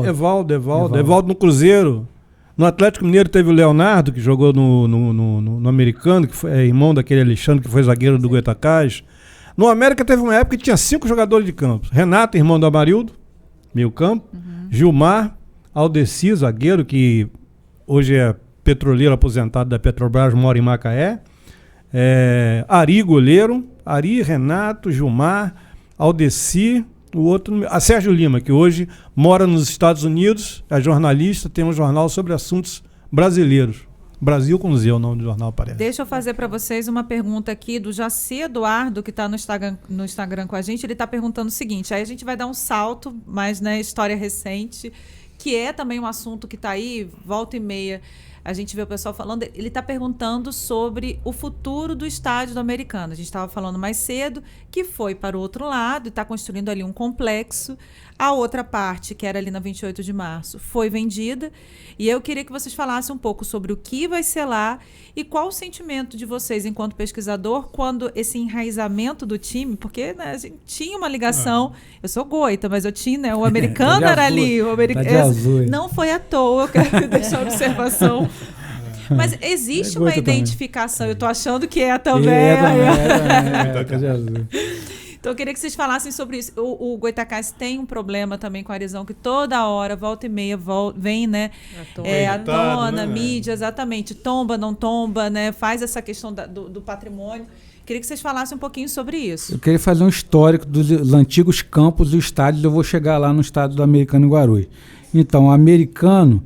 Evaldo no Cruzeiro. No Atlético Mineiro teve o Leonardo, que jogou no Americano, que foi irmão daquele Alexandre, que foi zagueiro do Goitacás. No América teve uma época que tinha 5 jogadores de campo. Renato, irmão do Amarildo, meio campo. Gilmar, Aldeci, zagueiro, que hoje é petroleiro aposentado da Petrobras, mora em Macaé. Ari, goleiro. Ari, Renato, Gilmar, Aldeci, o outro, a Sérgio Lima, que hoje mora nos Estados Unidos, é jornalista, tem um jornal sobre assuntos brasileiros. Brasil com Z, o nome do jornal parece. Deixa eu fazer para vocês uma pergunta aqui do Jaci Eduardo, que está no Instagram com a gente. Ele está perguntando o seguinte, aí a gente vai dar um salto, mas história recente, que é também um assunto que está aí, volta e meia, a gente vê o pessoal falando, ele está perguntando sobre o futuro do estádio do Americano. A gente estava falando mais cedo que foi para o outro lado e está construindo ali um complexo. A outra parte, que era ali na 28 de março, foi vendida. E eu queria que vocês falassem um pouco sobre o que vai ser lá e qual o sentimento de vocês, enquanto pesquisador, quando esse enraizamento do time, porque a gente tinha uma ligação, eu sou goita, mas eu tinha, o Americano era ali. Não foi à toa, eu quero deixar a observação. Mas existe uma identificação, também. Eu estou achando que é também. Então eu queria que vocês falassem sobre isso. O Goitacás tem um problema também com a Arizão, que toda hora, volta e meia, vem, né? À tona, mídia, exatamente. Tomba, não tomba, né? Faz essa questão do patrimônio. Queria que vocês falassem um pouquinho sobre isso. Eu queria fazer um histórico dos antigos campos e estádios. Eu vou chegar lá no estádio do Americano em Guarulhos. Então, o Americano,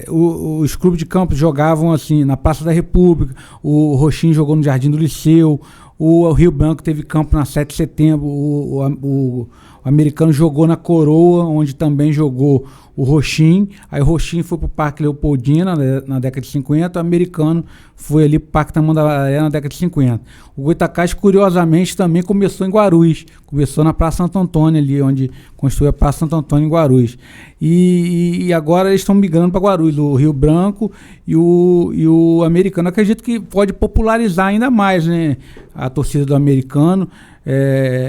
os clubes de campo jogavam assim na Praça da República, o Roxinho jogou no Jardim do Liceu, o Rio Branco teve campo na 7 de setembro, o Americano jogou na Coroa, onde também jogou o Roxinho. Aí o Roxinho foi para o Parque Leopoldina na década de 50, o Americano foi ali para o Parque Tamandaré na década de 50. O Goitacás, curiosamente, também começou em Guarulhos, começou na Praça Santo Antônio, ali onde construiu a Praça Santo Antônio em Guarulhos. E agora eles estão migrando para Guarulhos, o Rio Branco e o Americano. Eu acredito que pode popularizar ainda mais, né, a torcida do Americano.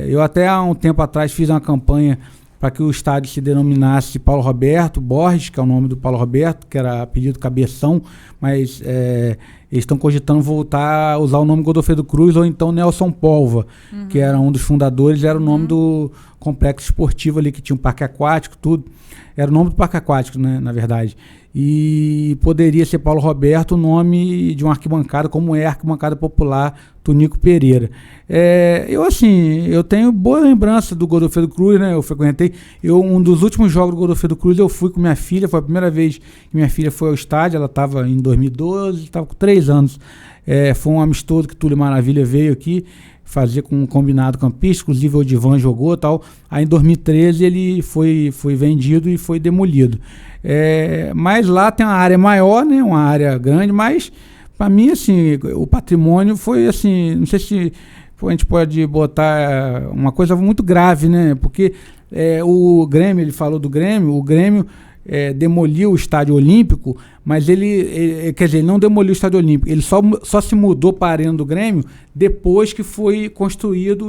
Eu até há um tempo atrás fiz uma campanha para que o estádio se denominasse Paulo Roberto Borges, que é o nome do Paulo Roberto, que era apelido Cabeção, mas eles estão cogitando voltar a usar o nome Godofredo Cruz ou então Nelson Polva, que era um dos fundadores, era o nome do complexo esportivo ali, que tinha um parque aquático, tudo. Era o nome do parque aquático, né, na verdade. E poderia ser Paulo Roberto o nome de uma arquibancada, como é a arquibancada popular Tunico Pereira. Eu tenho boa lembrança do Godofredo Cruz, né? Eu frequentei. Um dos últimos jogos do Godofredo Cruz eu fui com minha filha, foi a primeira vez que minha filha foi ao estádio, ela estava em 2012, estava com 3 anos. Foi um amistoso que Túlio Maravilha veio aqui fazer com um combinado campista, inclusive o Divan jogou e tal. Aí em 2013 ele foi vendido e foi demolido. Mas lá tem uma área maior, né? Uma área grande, mas para mim, assim, o patrimônio foi assim, não sei se a gente pode botar uma coisa muito grave, né? Porque o Grêmio, ele falou do Grêmio, o Grêmio demoliu o Estádio Olímpico, mas ele não demoliu o Estádio Olímpico, ele só se mudou para a Arena do Grêmio depois que foi construído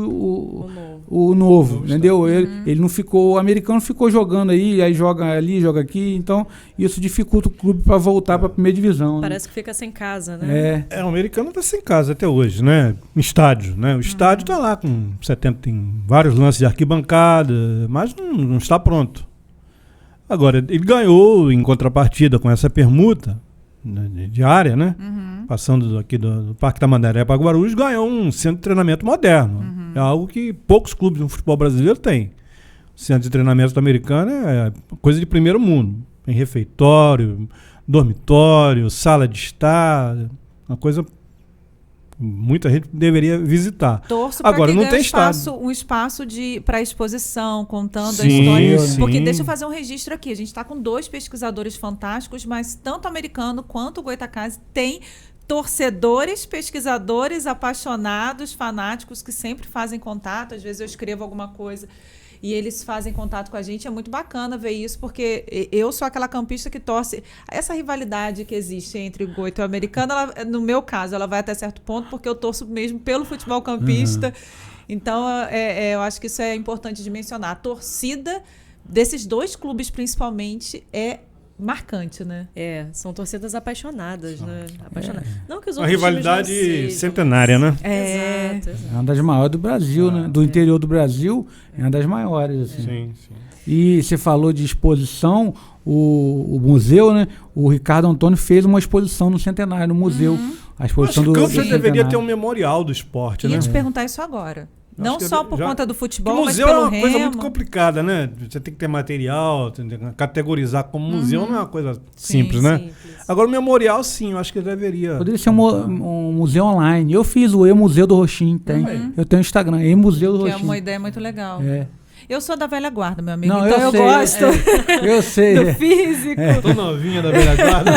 o novo, entendeu? Ele não ficou, o Americano ficou jogando aí joga ali, joga aqui, então isso dificulta o clube para voltar para a primeira divisão. Parece que fica sem casa, né? O Americano está sem casa até hoje, né? Estádio, né? O estádio está lá com 70, tem vários lances de arquibancada, mas não está pronto. Agora, ele ganhou em contrapartida com essa permuta de área, né? Passando aqui do Parque Tamandaré para Guarulhos, ganhou um centro de treinamento moderno. É algo que poucos clubes no futebol brasileiro têm. O centro de treinamento do Americano é coisa de primeiro mundo. Tem refeitório, dormitório, sala de estar, uma coisa muita gente deveria visitar. Torço agora não tem um espaço para exposição, contando a história. Porque deixa eu fazer um registro aqui. A gente está com 2 pesquisadores fantásticos, mas tanto o Americano quanto o Goitacás tem torcedores, pesquisadores apaixonados, fanáticos, que sempre fazem contato. Às vezes eu escrevo alguma coisa e eles fazem contato com a gente. É muito bacana ver isso, porque eu sou aquela campista que torce. Essa rivalidade que existe entre o Goito e o Americano, no meu caso, ela vai até certo ponto, porque eu torço mesmo pelo futebol campista. Então, eu acho que isso é importante de mencionar. A torcida desses 2 clubes, principalmente, é marcante, né? São torcidas apaixonadas, né? Apaixonadas. Não que os Uma outros rivalidade times não sejam, centenária, né? Exato. É uma das maiores do Brasil, né? Do interior do Brasil, é uma das maiores, assim. Sim. E você falou de exposição, o museu, né? O Ricardo Antônio fez uma exposição no Centenário, no museu. A exposição Acho que do Campos já Centenário. deveria ter um memorial do esporte, né? Ia te perguntar isso agora. Não Acho que só por já- conta do futebol, Porque mas museu pelo é uma coisa remo. muito complicada, né? Você tem que ter material, tem que categorizar como museu não é uma coisa simples, né? Simples. Agora o memorial, sim, eu acho que deveria. Poderia ser um museu online. Eu fiz o E-Museu do Roxinho, tem. Eu tenho o Instagram, E-Museu do Que é Roxinho. uma ideia muito legal. É. Eu sou da velha guarda, meu amigo, Não, então eu sei, gosto Eu sei. do físico. Tô novinha da velha guarda.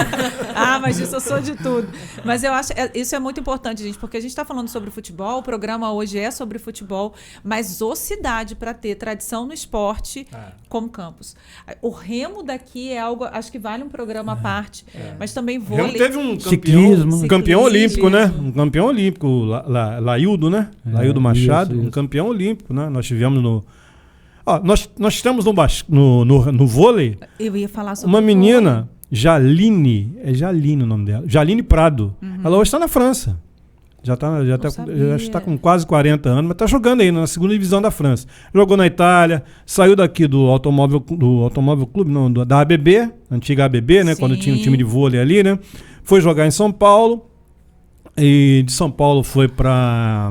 Ah, mas isso eu sou de tudo. Mas eu acho isso é muito importante, gente, porque a gente está falando sobre futebol, o programa hoje é sobre futebol, mas cidade para ter tradição no esporte como Campos. O remo daqui é algo, acho que vale um programa à parte, mas também vôlei. Teve um Ciclismo, né? campeão olímpico, né? Ciclismo. Um campeão olímpico, Laildo, né? Laildo Machado, isso. um campeão olímpico, né? Nós tivemos no... Ó, nós estamos no vôlei, Eu ia falar sobre uma o menina, Jaline, é Jaline o nome dela, Jaline Prado. Ela hoje está na França. Já está com quase 40 anos, mas está jogando aí na segunda divisão da França. Jogou na Itália, saiu daqui do Automóvel Clube, não, da ABB, antiga ABB, né? Sim. Quando tinha um time de vôlei ali, né? Foi jogar em São Paulo. E de São Paulo foi para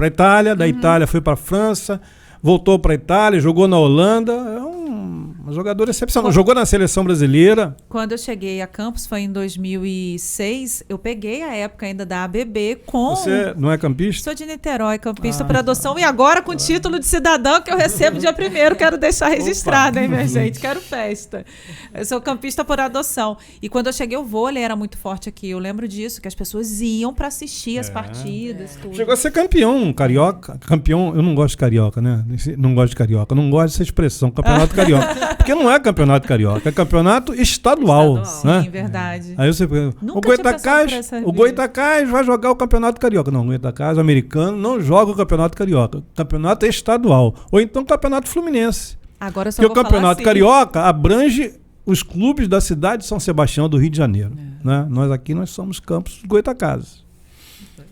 Itália, da Itália foi para França, voltou para Itália, jogou na Holanda. É uma jogadora excepcional. Jogou na seleção brasileira. Quando eu cheguei a Campos, foi em 2006, eu peguei a época ainda da ABB com... Você não é campista? Sou de Niterói, campista por adoção, e agora com título de cidadão que eu recebo dia 1º, quero deixar registrado, hein, minha gente? Quero festa. Eu sou campista por adoção. E quando eu cheguei, o vôlei era muito forte aqui. Eu lembro disso, que as pessoas iam para assistir as partidas, tudo. Chegou a ser campeão, carioca. Campeão, eu não gosto de carioca, né? Não gosto de carioca. Não gosto dessa expressão, campeonato carioca. Porque não é campeonato carioca, é campeonato estadual. Né? Sim, verdade. Aí você pergunta, Nunca tinha passado por essa o vida. Goitacás vai jogar o campeonato carioca. Não, o Goitacás, o americano, não joga o campeonato carioca. O campeonato é estadual. Ou então o campeonato fluminense. Agora eu só Porque o vou falar campeonato assim. carioca abrange os clubes da cidade de São Sebastião do Rio de Janeiro. Né? Nós aqui nós somos Campos dos Goitacazes.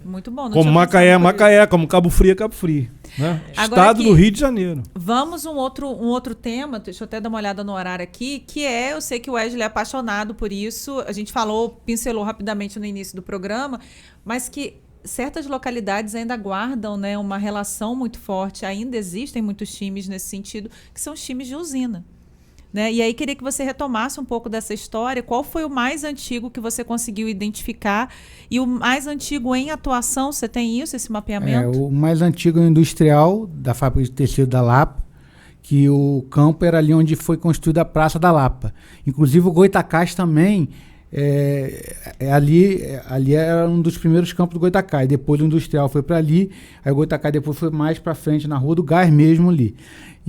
Muito bom. Não Como tinha Macaé, pensado por isso. Macaé, como Cabo Frio, Cabo Frio. Né? Agora Estado aqui- do Rio de Janeiro. Vamos um outro tema, deixa eu até dar uma olhada no horário aqui, que é, eu sei que o Wesley é apaixonado por isso, a gente pincelou rapidamente no início do programa, mas que certas localidades ainda guardam, né, uma relação muito forte, ainda existem muitos times nesse sentido, que são os times de usina. Né? E aí queria que você retomasse um pouco dessa história. Qual foi o mais antigo que você conseguiu identificar? E o mais antigo em atuação, você tem isso, esse mapeamento? O mais antigo é o industrial da fábrica de tecido da Lapa, que o campo era ali onde foi construída a Praça da Lapa. Inclusive o Goitacás também, ali era um dos primeiros campos do Goitacás. Depois o industrial foi para ali, aí o Goitacás depois foi mais para frente na Rua do Gás mesmo ali.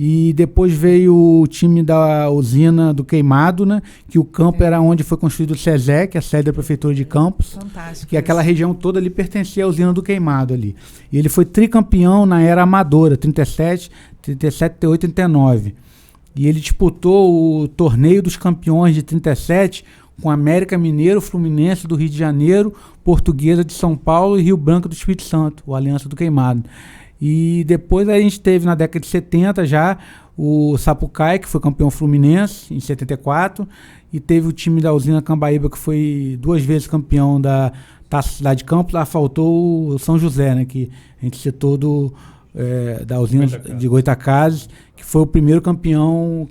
E depois veio o time da usina do Queimado, né? Que o campo era onde foi construído o SESE, que é a sede da Prefeitura de Campos. Fantástico. Que aquela região toda ali pertencia à usina do Queimado ali. E ele foi tricampeão na era amadora, 37, 38, 39. E ele disputou o torneio dos campeões de 37 com América Mineiro, Fluminense do Rio de Janeiro, Portuguesa de São Paulo e Rio Branco do Espírito Santo, o Aliança do Queimado. E depois a gente teve na década de 70 já o Sapucaí, que foi campeão fluminense em 74, e teve o time da usina Cambaíba, que foi 2 vezes campeão da Taça Cidade de Campos. Lá faltou o São José, né, que a gente citou da usina de Goitacazes, que foi o primeiro campeão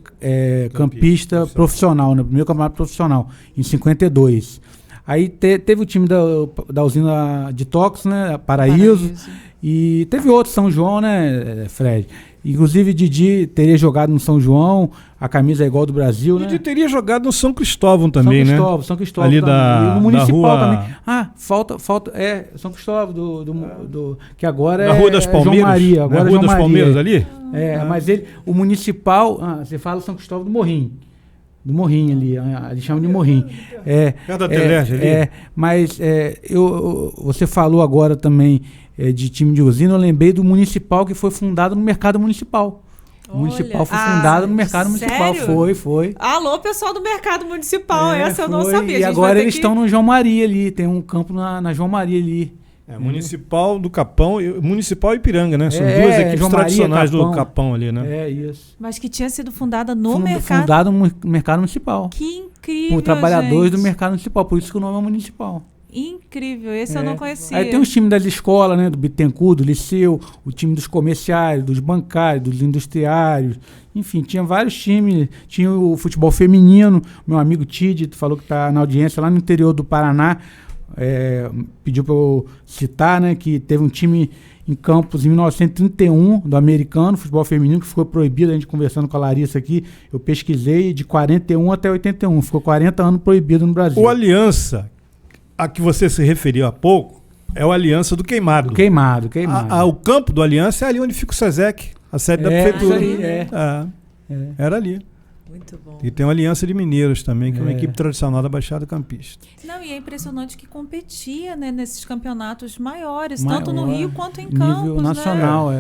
campista profissional, né, o primeiro campeonato profissional, em 52. Aí teve o time da usina de Tox, né, Paraíso. E teve outro, São João, né, Fred? Inclusive, Didi teria jogado no São João, a camisa é igual do Brasil, né? Didi teria jogado no São Cristóvão também, né? São Cristóvão ali também. E no Municipal rua... também. Ah, falta São Cristóvão, que agora na Rua das Palmeiras, João Maria. Agora na Rua João das Maria. Palmeiras ali? Mas o Municipal, você fala São Cristóvão do Morrinho. Do Morrinho ali, eles chamam de Morrinho. Perto da Teleste ali? Mas você falou agora também de time de usina, eu lembrei do Municipal, que foi fundado no Mercado Municipal. Municipal foi fundado no mercado municipal. Sério? Foi. Alô, pessoal do mercado municipal, essa eu não sabia. E agora eles estão no João Maria ali, tem um campo na João Maria ali. Municipal do Capão, Municipal e Ipiranga, né? São duas equipes João tradicionais Maria, do Capão ali, né? É isso. Mas que tinha sido fundada no mercado. Fundado no mercado municipal. Que incrível, por trabalhadores gente. do mercado municipal, por isso que o nome é municipal. Incrível, esse eu não conhecia. Aí tem os times das escolas, né? Do Bittencourt, do Liceu, o time dos comerciários, dos bancários, dos industriários. Enfim, tinha vários times. Tinha o futebol feminino. Meu amigo Tid falou que está na audiência lá no interior do Paraná. Pediu para eu citar, né? Que teve um time em Campos em 1931, do americano, futebol feminino, que ficou proibido. A gente conversando com a Larissa aqui, eu pesquisei de 41 até 81. Ficou 40 anos proibido no Brasil. O Aliança, a que você se referiu há pouco, é o Aliança do Queimado. Queimado. O campo do Aliança é ali onde fica o SESEC, a sede da prefeitura. Era ali. Muito bom. E tem a Aliança de Mineiros também, que é uma equipe tradicional da Baixada Campista. Não, e é impressionante que competia, né, nesses campeonatos maiores, tanto no Rio quanto em Campos. Nível nacional,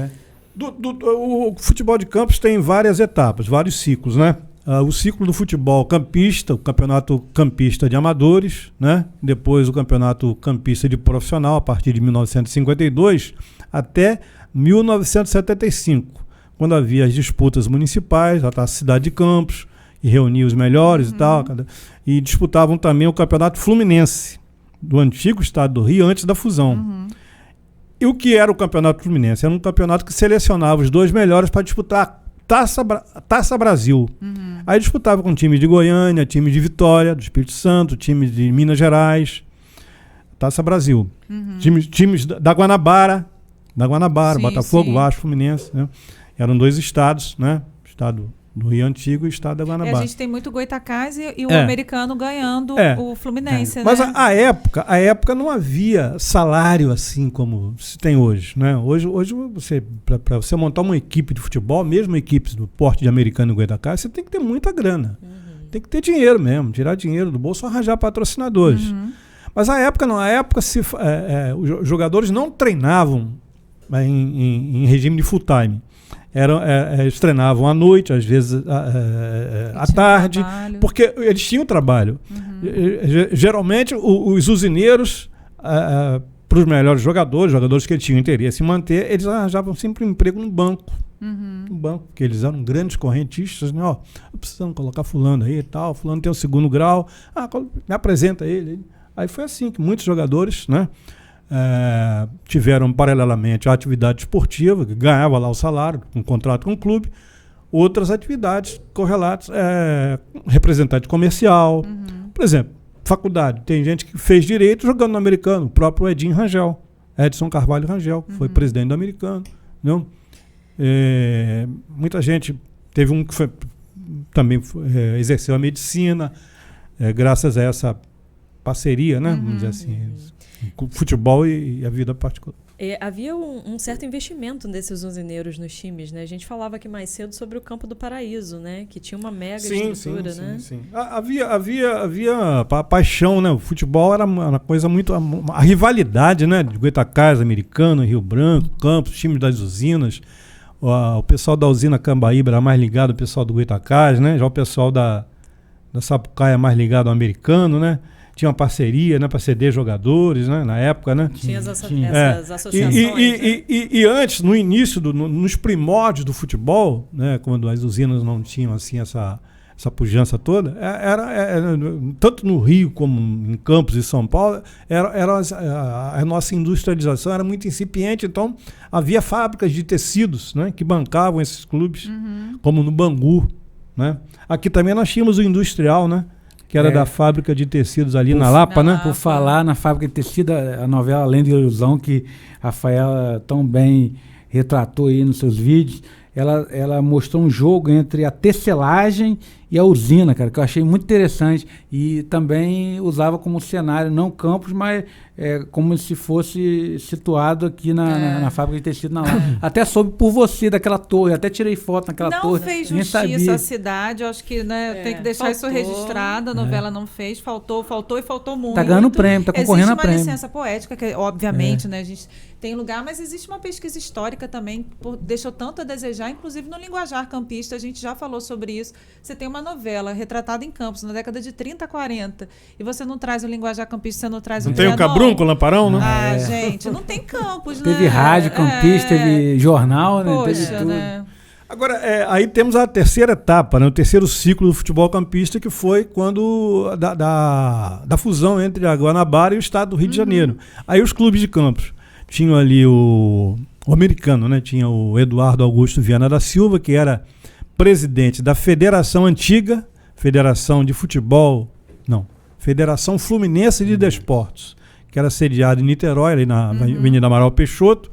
O futebol de Campos tem várias etapas, vários ciclos, né? O ciclo do futebol campista, o campeonato campista de amadores, né? Depois o campeonato campista de profissional, a partir de 1952 até 1975, quando havia as disputas municipais, a cidade de Campos, e reunia os melhores e tal, e disputavam também o campeonato fluminense, do antigo estado do Rio, antes da fusão. E o que era o campeonato fluminense? Era um campeonato que selecionava os 2 melhores para disputar Taça Brasil. Aí disputava com time de Goiânia, time de Vitória, do Espírito Santo, time de Minas Gerais, Taça Brasil. Times da Guanabara, sim, Botafogo, Vasco, Fluminense, né? Eram 2 estados, né? O estado do Rio Antigo e o estado da Guanabara. A gente tem muito Goitacás e o americano ganhando o Fluminense, né? Mas a época não havia salário assim como se tem hoje, né? Hoje para você montar uma equipe de futebol, mesmo equipes do porte de Americano e Goitacás, você tem que ter muita grana. Tem que ter dinheiro mesmo, tirar dinheiro do bolso, arranjar patrocinadores. Mas a época os jogadores não treinavam em regime de full time. Eles treinavam à noite, às vezes à tarde, porque eles tinham trabalho. Geralmente, os usineiros, para os melhores jogadores que eles tinham interesse em manter, eles arranjavam sempre um emprego no banco. No banco, porque eles eram grandes correntistas, né? Precisamos colocar fulano aí e tal, fulano tem o 2º grau, me apresenta ele. Aí foi assim que muitos jogadores, né? Tiveram paralelamente a atividade esportiva, que ganhava lá o salário, um contrato com o clube, outras atividades correlatas, representante comercial, por exemplo, faculdade, tem gente que fez direito jogando no americano, o próprio Edson Carvalho Rangel, foi presidente do americano, não? Muita gente, teve um que também exerceu a medicina, graças a essa parceria, né? Vamos dizer assim, futebol e a vida particular. Havia um certo investimento desses usineiros nos times, né? A gente falava aqui mais cedo sobre o Campo do Paraíso, né? Que tinha uma mega estrutura, né? Sim. Havia paixão, né? O futebol era uma coisa muito... A rivalidade, né? De Goitacás, Americano, Rio Branco, Campos, times das usinas. O pessoal da usina Cambaíba era mais ligado ao pessoal do Goitacás, né? Já o pessoal da Sapucaia mais ligado ao Americano, né? Tinha uma parceria, né, para ceder jogadores, né, na época, né? Essas associações. E antes, no início, nos primórdios do futebol, né, quando as usinas não tinham assim essa pujança toda, tanto no Rio como em Campos e São Paulo, a nossa industrialização era muito incipiente, então havia fábricas de tecidos, né, que bancavam esses clubes, como no Bangu, né? Aqui também nós tínhamos o industrial, né? Que era da fábrica de tecidos ali na Lapa, né? Por falar na fábrica de tecido, a novela Além de Ilusão, que a Rafaela tão bem retratou aí nos seus vídeos, ela mostrou um jogo entre a tecelagem e a usina, cara, que eu achei muito interessante. E também usava como cenário, não Campos, mas como se fosse situado aqui na fábrica de tecido na Lapa. Até soube por você daquela torre, até tirei foto naquela torre. Não fez justiça à cidade, eu acho que tem que deixar isso registrado, a novela não fez, faltou muito. Tá ganhando prêmio, tá concorrendo a prêmio. Existe uma licença poética, que obviamente, né, a gente tem lugar, mas existe uma pesquisa histórica também, deixou tanto a desejar já, inclusive no linguajar campista, a gente já falou sobre isso. Você tem uma novela retratada em Campos, na década de 30, 40, e você não traz o linguajar campista, você não traz o Não tem o Cabrum com o Lamparão, né? Gente, não tem Campos, né? Teve rádio campista, teve jornal, né? Poxa, teve tudo. né? Agora, aí temos a terceira etapa, né, o terceiro ciclo do futebol campista, que foi quando da fusão entre a Guanabara e o estado do Rio de Janeiro. Aí os clubes de campos tinham ali o americano, né? Tinha o Eduardo Augusto Viana da Silva, que era presidente da Federação Antiga, Federação de Futebol, Federação Fluminense de Desportos, que era sediada em Niterói, ali na Avenida Amaral Peixoto,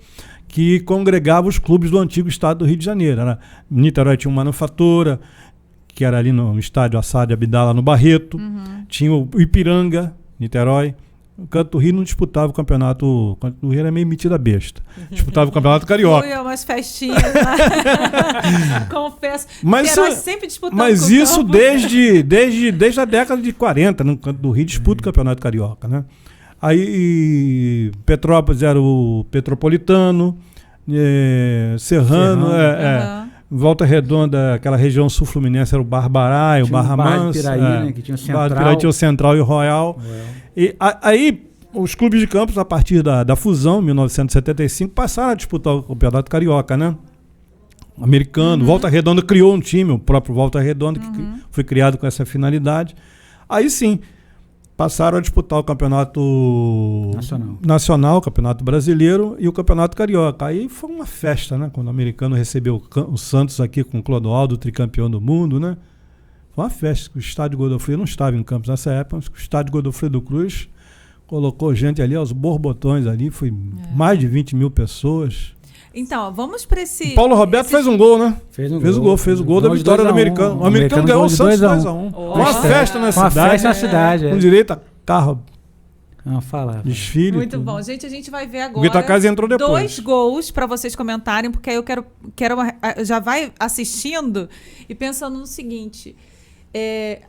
que congregava os clubes do antigo estado do Rio de Janeiro. Niterói tinha uma manufatura, que era ali no estádio Assad Abdala, no Barreto. Tinha o Ipiranga, Niterói. O Canto do Rio não disputava o campeonato. O Canto do Rio era meio metida besta. Disputava o campeonato carioca. Fui a umas festinhas lá. Confesso. Niterói sempre disputando. Mas isso desde a década de 40, no Canto do Rio disputa o campeonato carioca, né? Aí Petrópolis era o Petropolitano, Serrano, Volta Redonda, aquela região sul-fluminense era o Barbará, o Barra Mansa, Piraí, né, que tinha o Central. Piraí tinha o Central e o Royal. E aí os clubes de campos, a partir da fusão, em 1975, passaram a disputar o campeonato carioca, né? Americano. Volta Redonda criou um time, o próprio Volta Redonda, que foi criado com essa finalidade. Aí sim, passaram a disputar o campeonato nacional, o campeonato brasileiro e o campeonato carioca. Aí foi uma festa, né? Quando o americano recebeu o Santos aqui com o Clodoaldo, tricampeão do mundo, né? Foi uma festa. O estádio Godofredo não estava em Campos nessa época, mas o estádio Godofredo Cruz colocou gente ali aos borbotões ali, foi mais de 20 mil pessoas. Então, vamos para esse... O Paulo Roberto fez um gol, né? Fez o gol da vitória do americano. O americano ganhou o Santos 2-1. Uma festa na cidade. Uma festa na cidade. Com direito a carro. Não, fala. Desfile. Muito bom. Gente, a gente vai ver agora. O Guitacazzi entrou depois. 2 gols para vocês comentarem, porque aí eu quero já vai assistindo e pensando no seguinte...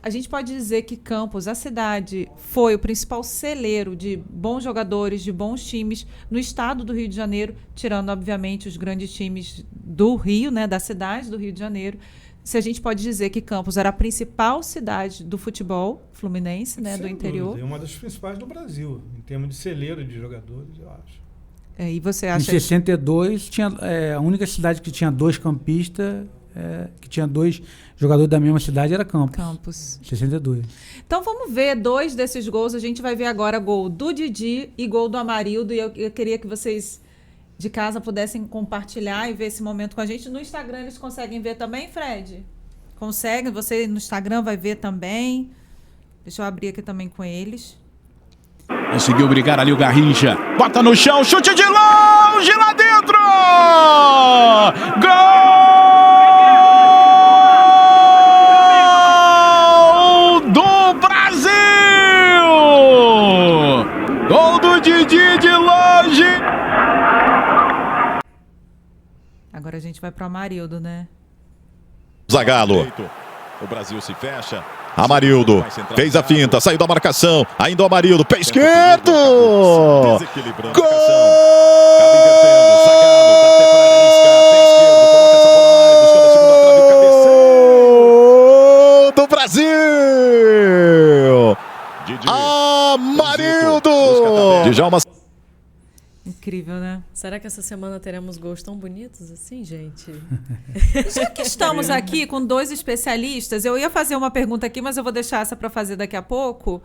a gente pode dizer que Campos, a cidade, foi o principal celeiro de bons jogadores, de bons times no estado do Rio de Janeiro, tirando, obviamente, os grandes times do Rio, né, da cidade do Rio de Janeiro. Se a gente pode dizer que Campos era a principal cidade do futebol fluminense, né, do interior. É uma das principais do Brasil, em termos de celeiro de jogadores, eu acho. E você acha... Em 62, tinha, a única cidade que tinha 2 campistas... que tinha 2 jogadores da mesma cidade, era Campos. 62. Então vamos ver 2 desses gols. A gente vai ver agora gol do Didi e gol do Amarildo. E eu queria que vocês de casa pudessem compartilhar e ver esse momento com a gente. No Instagram eles conseguem ver também, Fred? Conseguem? Você no Instagram vai ver também. Deixa eu abrir aqui também com eles. Conseguiu brigar ali o Garrincha. Bota no chão, chute de longe lá dentro! Gol! Gol do Didi de longe. Agora a gente vai para o Amarildo, né? Zagallo. O Brasil se fecha. Amarildo fez a finta, saiu da marcação. Ainda o Amarildo, pé esquerdo. Gol! Do Brasil! Amarildo! Djalma. Incrível, né? Será que essa semana teremos gols tão bonitos assim, gente? Já que estamos aqui com 2 especialistas, eu ia fazer uma pergunta aqui, mas eu vou deixar essa para fazer daqui a pouco.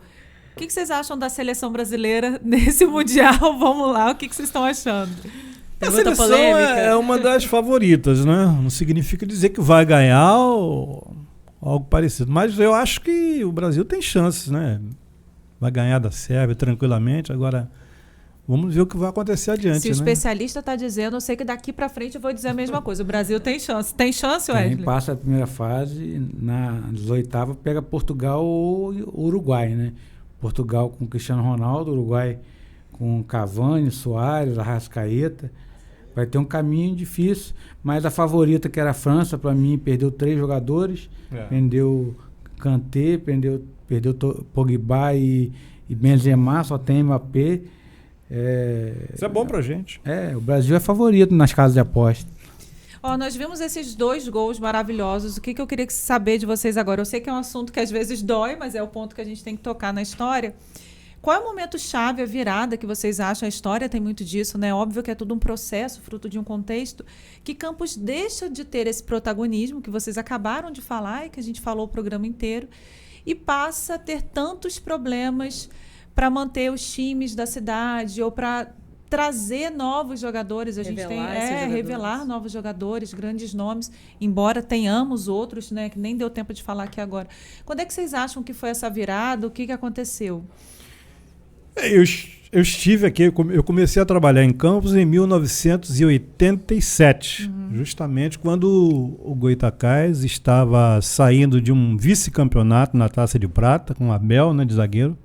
O que vocês acham da seleção brasileira nesse Mundial? Vamos lá, o que vocês estão achando? A seleção é uma das favoritas, né? Não significa dizer que vai ganhar ou algo parecido. Mas eu acho que o Brasil tem chances, né? Vai ganhar da Sérvia tranquilamente. Agora, vamos ver o que vai acontecer adiante. Se o especialista está dizendo, eu sei que daqui para frente eu vou dizer a mesma coisa. O Brasil tem chance. Tem chance, Wesley? Passa a primeira fase, nas oitavas pega Portugal ou Uruguai, né? Portugal com Cristiano Ronaldo, Uruguai com Cavani, Soares, Arrascaeta. Vai ter um caminho difícil, mas a favorita, que era a França, para mim, perdeu 3 jogadores. Perdeu Kanté, perdeu Pogba e Benzema, só tem Mbappé. Isso é bom pra gente. O Brasil é favorito nas casas de aposta. Nós vimos esses 2 gols maravilhosos. O que eu queria saber de vocês agora? Eu sei que é um assunto que às vezes dói, mas é o ponto que a gente tem que tocar na história. Qual é o momento-chave, a virada que vocês acham? A história tem muito disso, né? Óbvio que é tudo um processo, fruto de um contexto, que Campos deixa de ter esse protagonismo que vocês acabaram de falar e que a gente falou o programa inteiro, e passa a ter tantos problemas para manter os times da cidade ou para trazer novos jogadores. A gente tem revelar novos jogadores, grandes nomes, embora tenhamos outros, né, que nem deu tempo de falar aqui agora. Quando é que vocês acham que foi essa virada? O que aconteceu? Eu estive aqui, eu comecei a trabalhar em Campos em 1987, justamente quando o Goytacás estava saindo de um vice-campeonato na Taça de Prata, com o Abel, né, de zagueiro.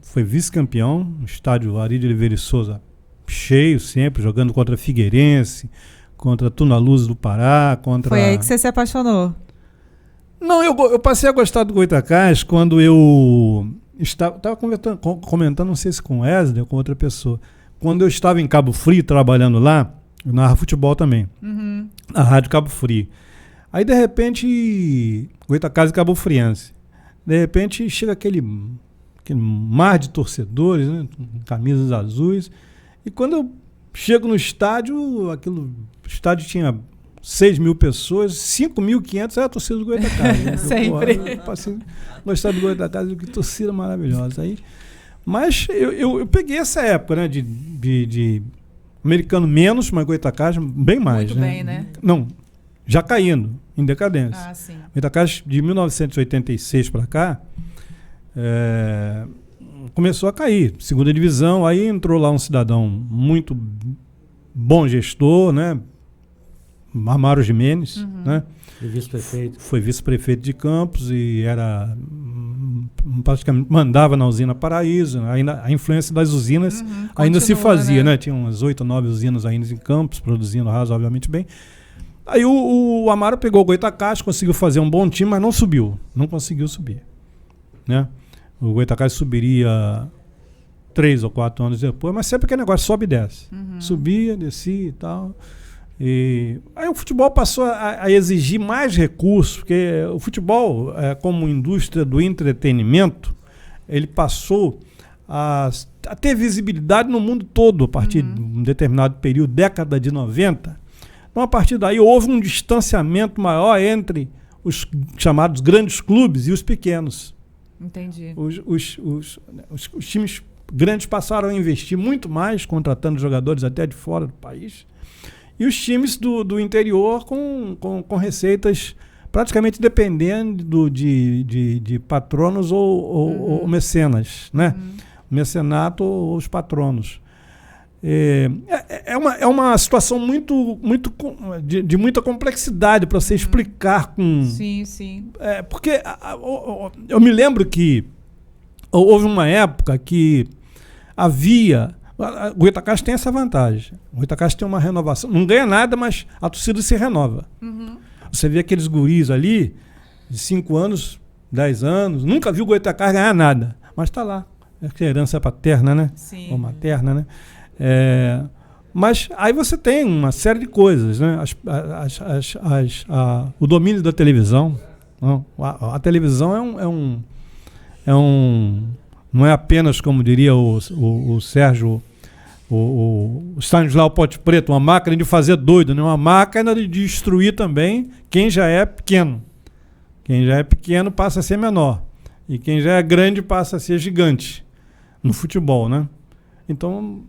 Foi vice-campeão, no estádio Ari de Oliveira e Souza cheio sempre, jogando contra Figueirense, contra Tunaluz do Pará, Foi aí que você se apaixonou? Não, eu passei a gostar do Goytacás quando eu estava comentando, não sei se com o Wesley ou com outra pessoa, quando eu estava em Cabo Frio trabalhando lá, eu narrava futebol também, na Rádio Cabo Frio. Aí de repente, Goytacás e Cabo Friense, de repente chega aquele mar de torcedores, né, com camisas azuis, e quando eu chego no estádio, o estádio tinha 6.000 pessoas, 5.500 era a torcida do Goytacás. Né? Sempre. Eu passei a gostar do Goytacás, que torcida maravilhosa. Aí, mas eu peguei essa época, né, de americano menos, mas Goytacás bem mais. Muito bem, né? Não, já caindo, em decadência. Ah, sim. Goytacás de 1986 para cá, começou a cair, segunda divisão. Aí entrou lá um cidadão muito bom gestor, né? Amaro Jimenez, né? Foi vice-prefeito de Campos e era praticamente mandava na usina Paraíso. Ainda a influência das usinas ainda se fazia, né? Tinha umas 8 ou 9 usinas ainda em Campos, produzindo razoavelmente bem. Aí o Amaro pegou o Goytacás, conseguiu fazer um bom time, mas não subiu, não conseguiu subir, né? O Goytacás subiria 3 ou 4 anos depois, mas sempre aquele negócio sobe e desce. Subia, descia e tal. E aí o futebol passou a exigir mais recursos, porque o futebol, como indústria do entretenimento, ele passou a ter visibilidade no mundo todo a partir de um determinado período, década de 90. Então, a partir daí, houve um distanciamento maior entre os chamados grandes clubes e os pequenos. Entendi. Os times grandes passaram a investir muito mais, contratando jogadores até de fora do país. E os times do interior com receitas praticamente dependendo de patronos ou mecenas, né? Mecenato ou os patronos. É uma situação de muita complexidade para você explicar com... Sim, sim. Porque eu me lembro que houve uma época que havia... O Goytacás tem essa vantagem. O Goytacás tem uma renovação. Não ganha nada, mas a torcida se renova. Você vê aqueles guris ali, de 5 anos, 10 anos, nunca viu o Goytacás ganhar nada. Mas está lá. É que a herança é paterna, né? Sim. Ou materna, né? Mas aí você tem uma série de coisas, né? O domínio da televisão. Não, a televisão não é apenas, como diria o Sérgio, o Stanislau Pote Preto, uma máquina de fazer doido, né? Uma máquina de destruir também quem já é pequeno. Quem já é pequeno passa a ser menor. E quem já é grande passa a ser gigante no futebol, né? Então,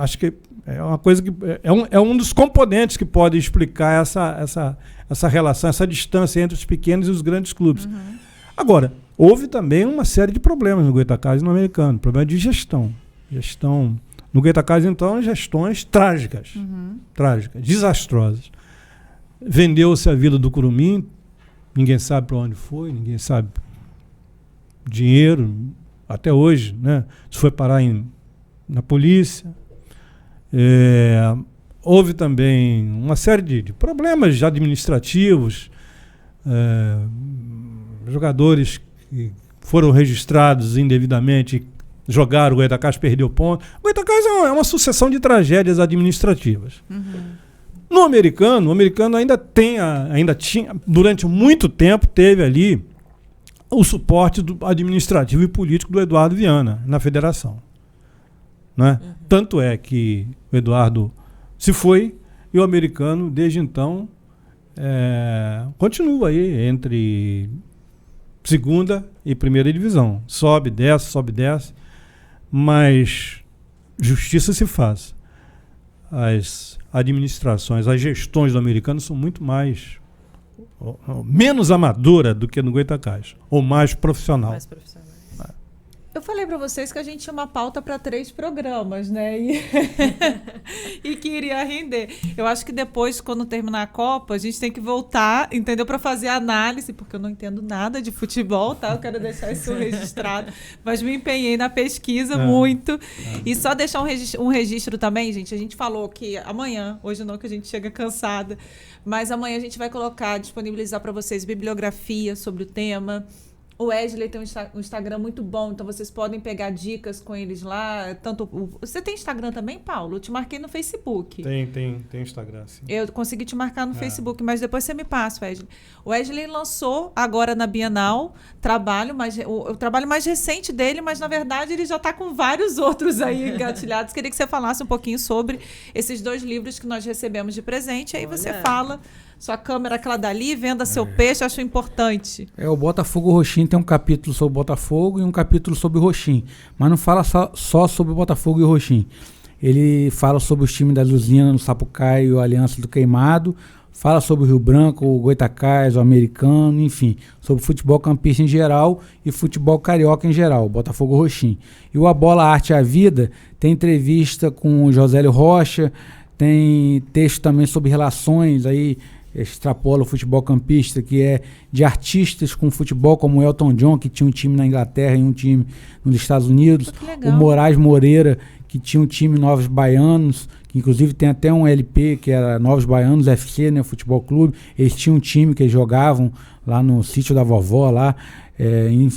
acho que é uma coisa que é um dos componentes que pode explicar essa relação, essa distância entre os pequenos e os grandes clubes. Agora, houve também uma série de problemas no Goytacás e no Americano, problema de gestão. No Goytacás, então, gestões trágicas, desastrosas. Vendeu-se a Vila do Curumim, ninguém sabe para onde foi, ninguém sabe dinheiro, até hoje, né? Isso foi parar na polícia. Houve também uma série de problemas administrativos, jogadores que foram registrados indevidamente, jogaram, o Goytacás perdeu ponto. O Goytacás é uma sucessão de tragédias administrativas. No americano, o americano ainda tinha, durante muito tempo, teve ali o suporte administrativo e político do Eduardo Viana na federação. Né? Tanto é que o Eduardo se foi e o americano, desde então, continua aí entre segunda e primeira divisão. Sobe, desce, mas justiça se faz. As administrações, as gestões do americano são muito menos amadora do que no Goytacás, ou mais profissional. Mais profissional. Eu falei para vocês que a gente tinha uma pauta para 3 programas, né? E que iria render. Eu acho que depois, quando terminar a Copa, a gente tem que voltar, entendeu? Para fazer a análise, porque eu não entendo nada de futebol, tá? Eu quero deixar isso registrado. Mas me empenhei na pesquisa muito. E só deixar um registro também, gente. A gente falou que amanhã, hoje não, que a gente chega cansada, mas amanhã a gente vai disponibilizar para vocês bibliografia sobre o tema. O Wesley tem um Instagram muito bom, então vocês podem pegar dicas com eles lá. Você tem Instagram também, Paulo? Eu te marquei no Facebook. Tem Instagram, sim. Eu consegui te marcar no Facebook, mas depois você me passa, Wesley. O Wesley lançou agora na Bienal o trabalho mais recente dele, mas na verdade ele já está com vários outros aí engatilhados. Queria que você falasse um pouquinho sobre esses 2 livros que nós recebemos de presente. Aí você fala... Sua câmera, aquela dali, venda seu peixe, acho importante. O Botafogo Roxinho tem um capítulo sobre o Botafogo e um capítulo sobre o Roxinho. Mas não fala só sobre o Botafogo e o Roxinho. Ele fala sobre os times da Luzina, no Sapucaí e o Aliança do Queimado. Fala sobre o Rio Branco, o Goytacás, o Americano, enfim. Sobre futebol campista em geral e futebol carioca em geral, Botafogo Roxinho. E o A Bola, a Arte e a Vida tem entrevista com o Josélio Rocha, tem texto também sobre relações aí, extrapola o futebol campista, que é de artistas com futebol, como o Elton John, que tinha um time na Inglaterra e um time nos Estados Unidos, o Moraes Moreira, que tinha um time Novos Baianos, que inclusive tem até um LP, que era Novos Baianos FC, né, Futebol Clube. Eles tinham um time que eles jogavam lá no sítio da vovó, lá,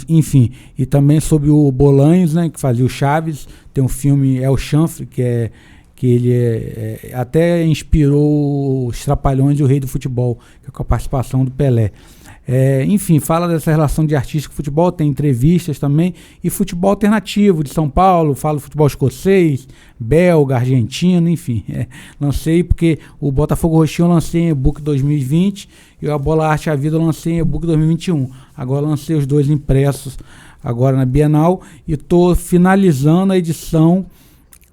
enfim. E também sobre o Bolanhos, né, que fazia o Chaves, tem um filme El Chanfre, que ele até inspirou os Trapalhões e o Rei do Futebol, que é com a participação do Pelé. Enfim, fala dessa relação de artista com futebol, tem entrevistas também, e futebol alternativo de São Paulo, fala futebol escocês, belga, argentino, enfim. Lancei porque o Botafogo Roxinho eu lancei em e-book 2020 e A Bola, a Arte e a Vida eu lancei em e-book 2021. Agora lancei os 2 impressos agora na Bienal e estou finalizando a edição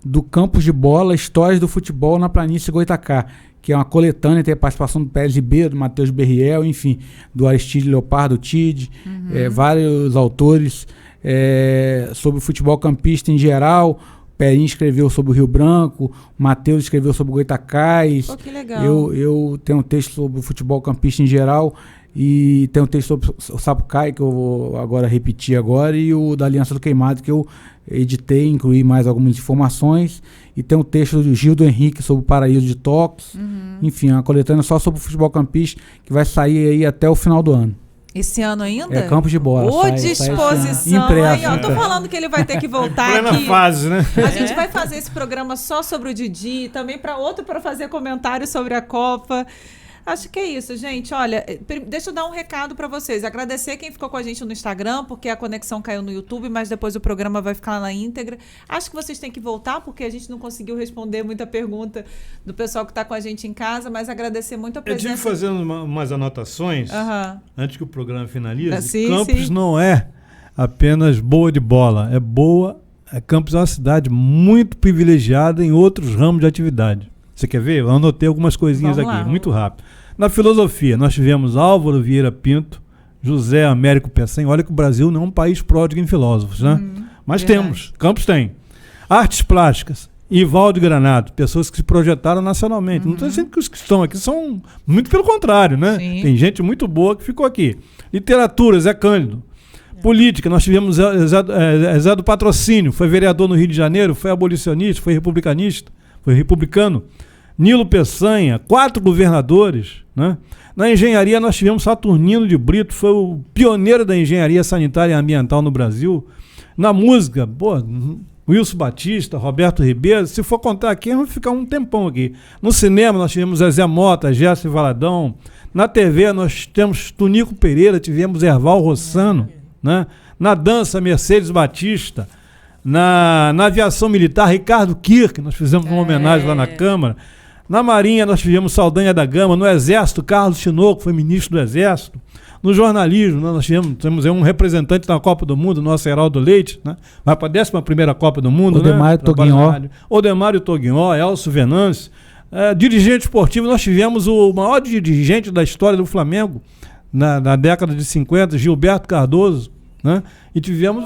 do Campos de Bola, Histórias do Futebol na Planície Goytacá, que é uma coletânea, tem a participação do Pérez Ribeiro, do Matheus Berriel, enfim, do Aristide Leopardo Tide, vários autores sobre o futebol campista em geral. O Perinho escreveu sobre o Rio Branco, o Matheus escreveu sobre o Goytacás. Que legal. Eu tenho um texto sobre o futebol campista em geral, e tem um texto sobre o Sapucaí, que eu vou agora repetir agora, e o da Aliança do Queimado, que eu editei, incluí mais algumas informações, e tem um texto do Gildo Henrique sobre o Paraíso de Toques. Enfim, uma coletânea só sobre o futebol campista, que vai sair aí até o final do ano. Esse ano ainda? Campos de Bola. Ô, disposição. Impresso. Eu tô falando que ele vai ter que voltar aqui. Fase, né? A gente vai fazer esse programa só sobre o Didi, também para fazer comentários sobre a Copa. Acho que é isso, gente. Olha, deixa eu dar um recado para vocês. Agradecer quem ficou com a gente no Instagram, porque a conexão caiu no YouTube, mas depois o programa vai ficar lá na íntegra. Acho que vocês têm que voltar, porque a gente não conseguiu responder muita pergunta do pessoal que está com a gente em casa, mas agradecer muito a presença. Eu tive fazendo umas anotações, antes que o programa finalize. Sim, Campos não é apenas boa de bola, é boa. Campos é uma cidade muito privilegiada em outros ramos de atividade. Você quer ver? Eu anotei algumas coisinhas aqui, muito rápido. Na filosofia, nós tivemos Álvaro Vieira Pinto, José Américo Peçanha. Olha que o Brasil não é um país pródigo em filósofos, né? Mas verdade. Temos, Campos tem. Artes plásticas, Ivaldo Granado, pessoas que se projetaram nacionalmente. Não estou dizendo que os que estão aqui são, muito pelo contrário, né? Sim. Tem gente muito boa que ficou aqui. Literatura, Zé Cândido. Política, nós tivemos Zé do Patrocínio, foi vereador no Rio de Janeiro, foi abolicionista, foi republicano. Nilo Peçanha, 4 governadores, né? Na engenharia nós tivemos Saturnino de Brito, foi o pioneiro da engenharia sanitária e ambiental no Brasil. Na música, Wilson Batista, Roberto Ribeiro. Se for contar aqui, vamos ficar um tempão aqui. No cinema nós tivemos Zezé Mota, Gerson Valadão. Na TV nós temos Tunico Pereira, tivemos Erval Rossano, né? Na dança, Mercedes Batista. Na aviação militar, Ricardo Kirk, nós fizemos uma homenagem lá na Câmara. Na Marinha nós tivemos Saldanha da Gama. No Exército, Carlos Tinoco, foi ministro do Exército. No jornalismo, né, nós temos um representante na Copa do Mundo, nosso Heraldo Leite, né? Vai para a 11ª Copa do Mundo. Odemário Toguinhó. Odemário Toguinhó, Elcio Venâncio. Dirigente esportivo, nós tivemos o maior dirigente da história do Flamengo, na década de 50, Gilberto Cardoso. Né? E tivemos,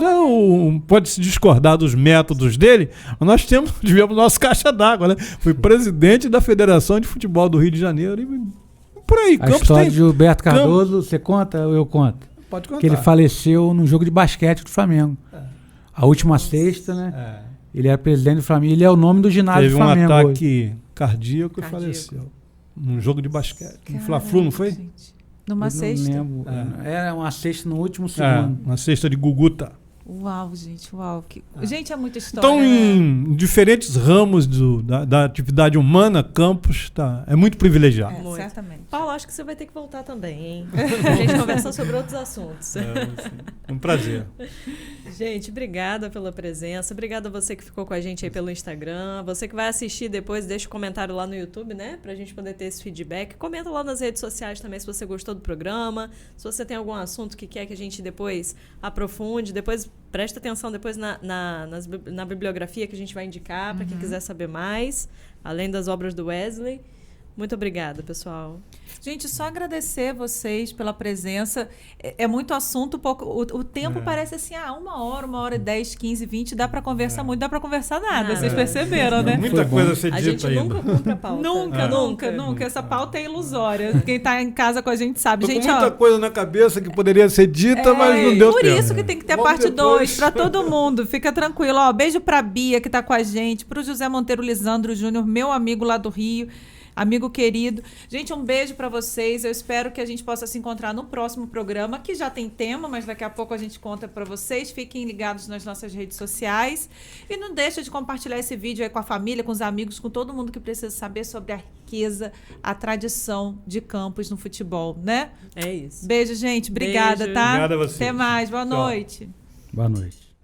pode-se discordar dos métodos dele, mas nós tivemos nosso caixa d'água, né? Fui presidente da Federação de Futebol do Rio de Janeiro e por aí. A história de Gilberto Cardoso, você conta ou eu conto? Pode contar. Que ele faleceu num jogo de basquete do Flamengo. A última sexta, né? Ele era presidente do Flamengo, ele é o nome do ginásio do Flamengo. Teve um ataque cardíaco e faleceu. Num jogo de basquete. No Fla-Flu, não foi? Gente. Numa sexta? Era uma sexta no último segundo. Uma cesta de Guguta. Uau, gente, uau. Gente, é muita história. Então, em diferentes ramos da atividade humana, Campos é muito privilegiado. Muito. Certamente. Paulo, acho que você vai ter que voltar também, hein? A gente conversa sobre outros assuntos. Um prazer. Gente, obrigada pela presença. Obrigada a você que ficou com a gente aí pelo Instagram. Você que vai assistir depois, deixa um comentário lá no YouTube, né? Pra gente poder ter esse feedback. Comenta lá nas redes sociais também se você gostou do programa. Se você tem algum assunto que quer que a gente depois aprofunde. Depois presta atenção depois na bibliografia que a gente vai indicar para quem quiser saber mais. Além das obras do Wesley. Muito obrigada, pessoal. Gente, só agradecer vocês pela presença. É muito assunto, pouco. O tempo parece assim, 1 hora e 10, 15, 20, dá para conversar muito, dá para conversar nada. Vocês perceberam, né? Muita coisa a ser A dita gente ainda. nunca cumpre a pauta. Nunca. Essa pauta é ilusória. Quem tá em casa com a gente sabe. Tô Gente, com muita coisa na cabeça que poderia ser dita, mas não deu por tempo. isso que tem que ter Vamos parte depois. 2 para todo mundo. Fica tranquilo. Beijo pra Bia, que tá com a gente, pro José Monteiro Lisandro Júnior, meu amigo lá do Rio. Amigo querido. Gente, um beijo para vocês. Eu espero que a gente possa se encontrar no próximo programa, que já tem tema, mas daqui a pouco a gente conta para vocês. Fiquem ligados nas nossas redes sociais. E não deixa de compartilhar esse vídeo aí com a família, com os amigos, com todo mundo que precisa saber sobre a riqueza, a tradição de Campos no futebol, né? É isso. Beijo, gente. Obrigada, Beijo. tá? Obrigado a vocês. Até mais. Boa Tchau. noite. Boa noite.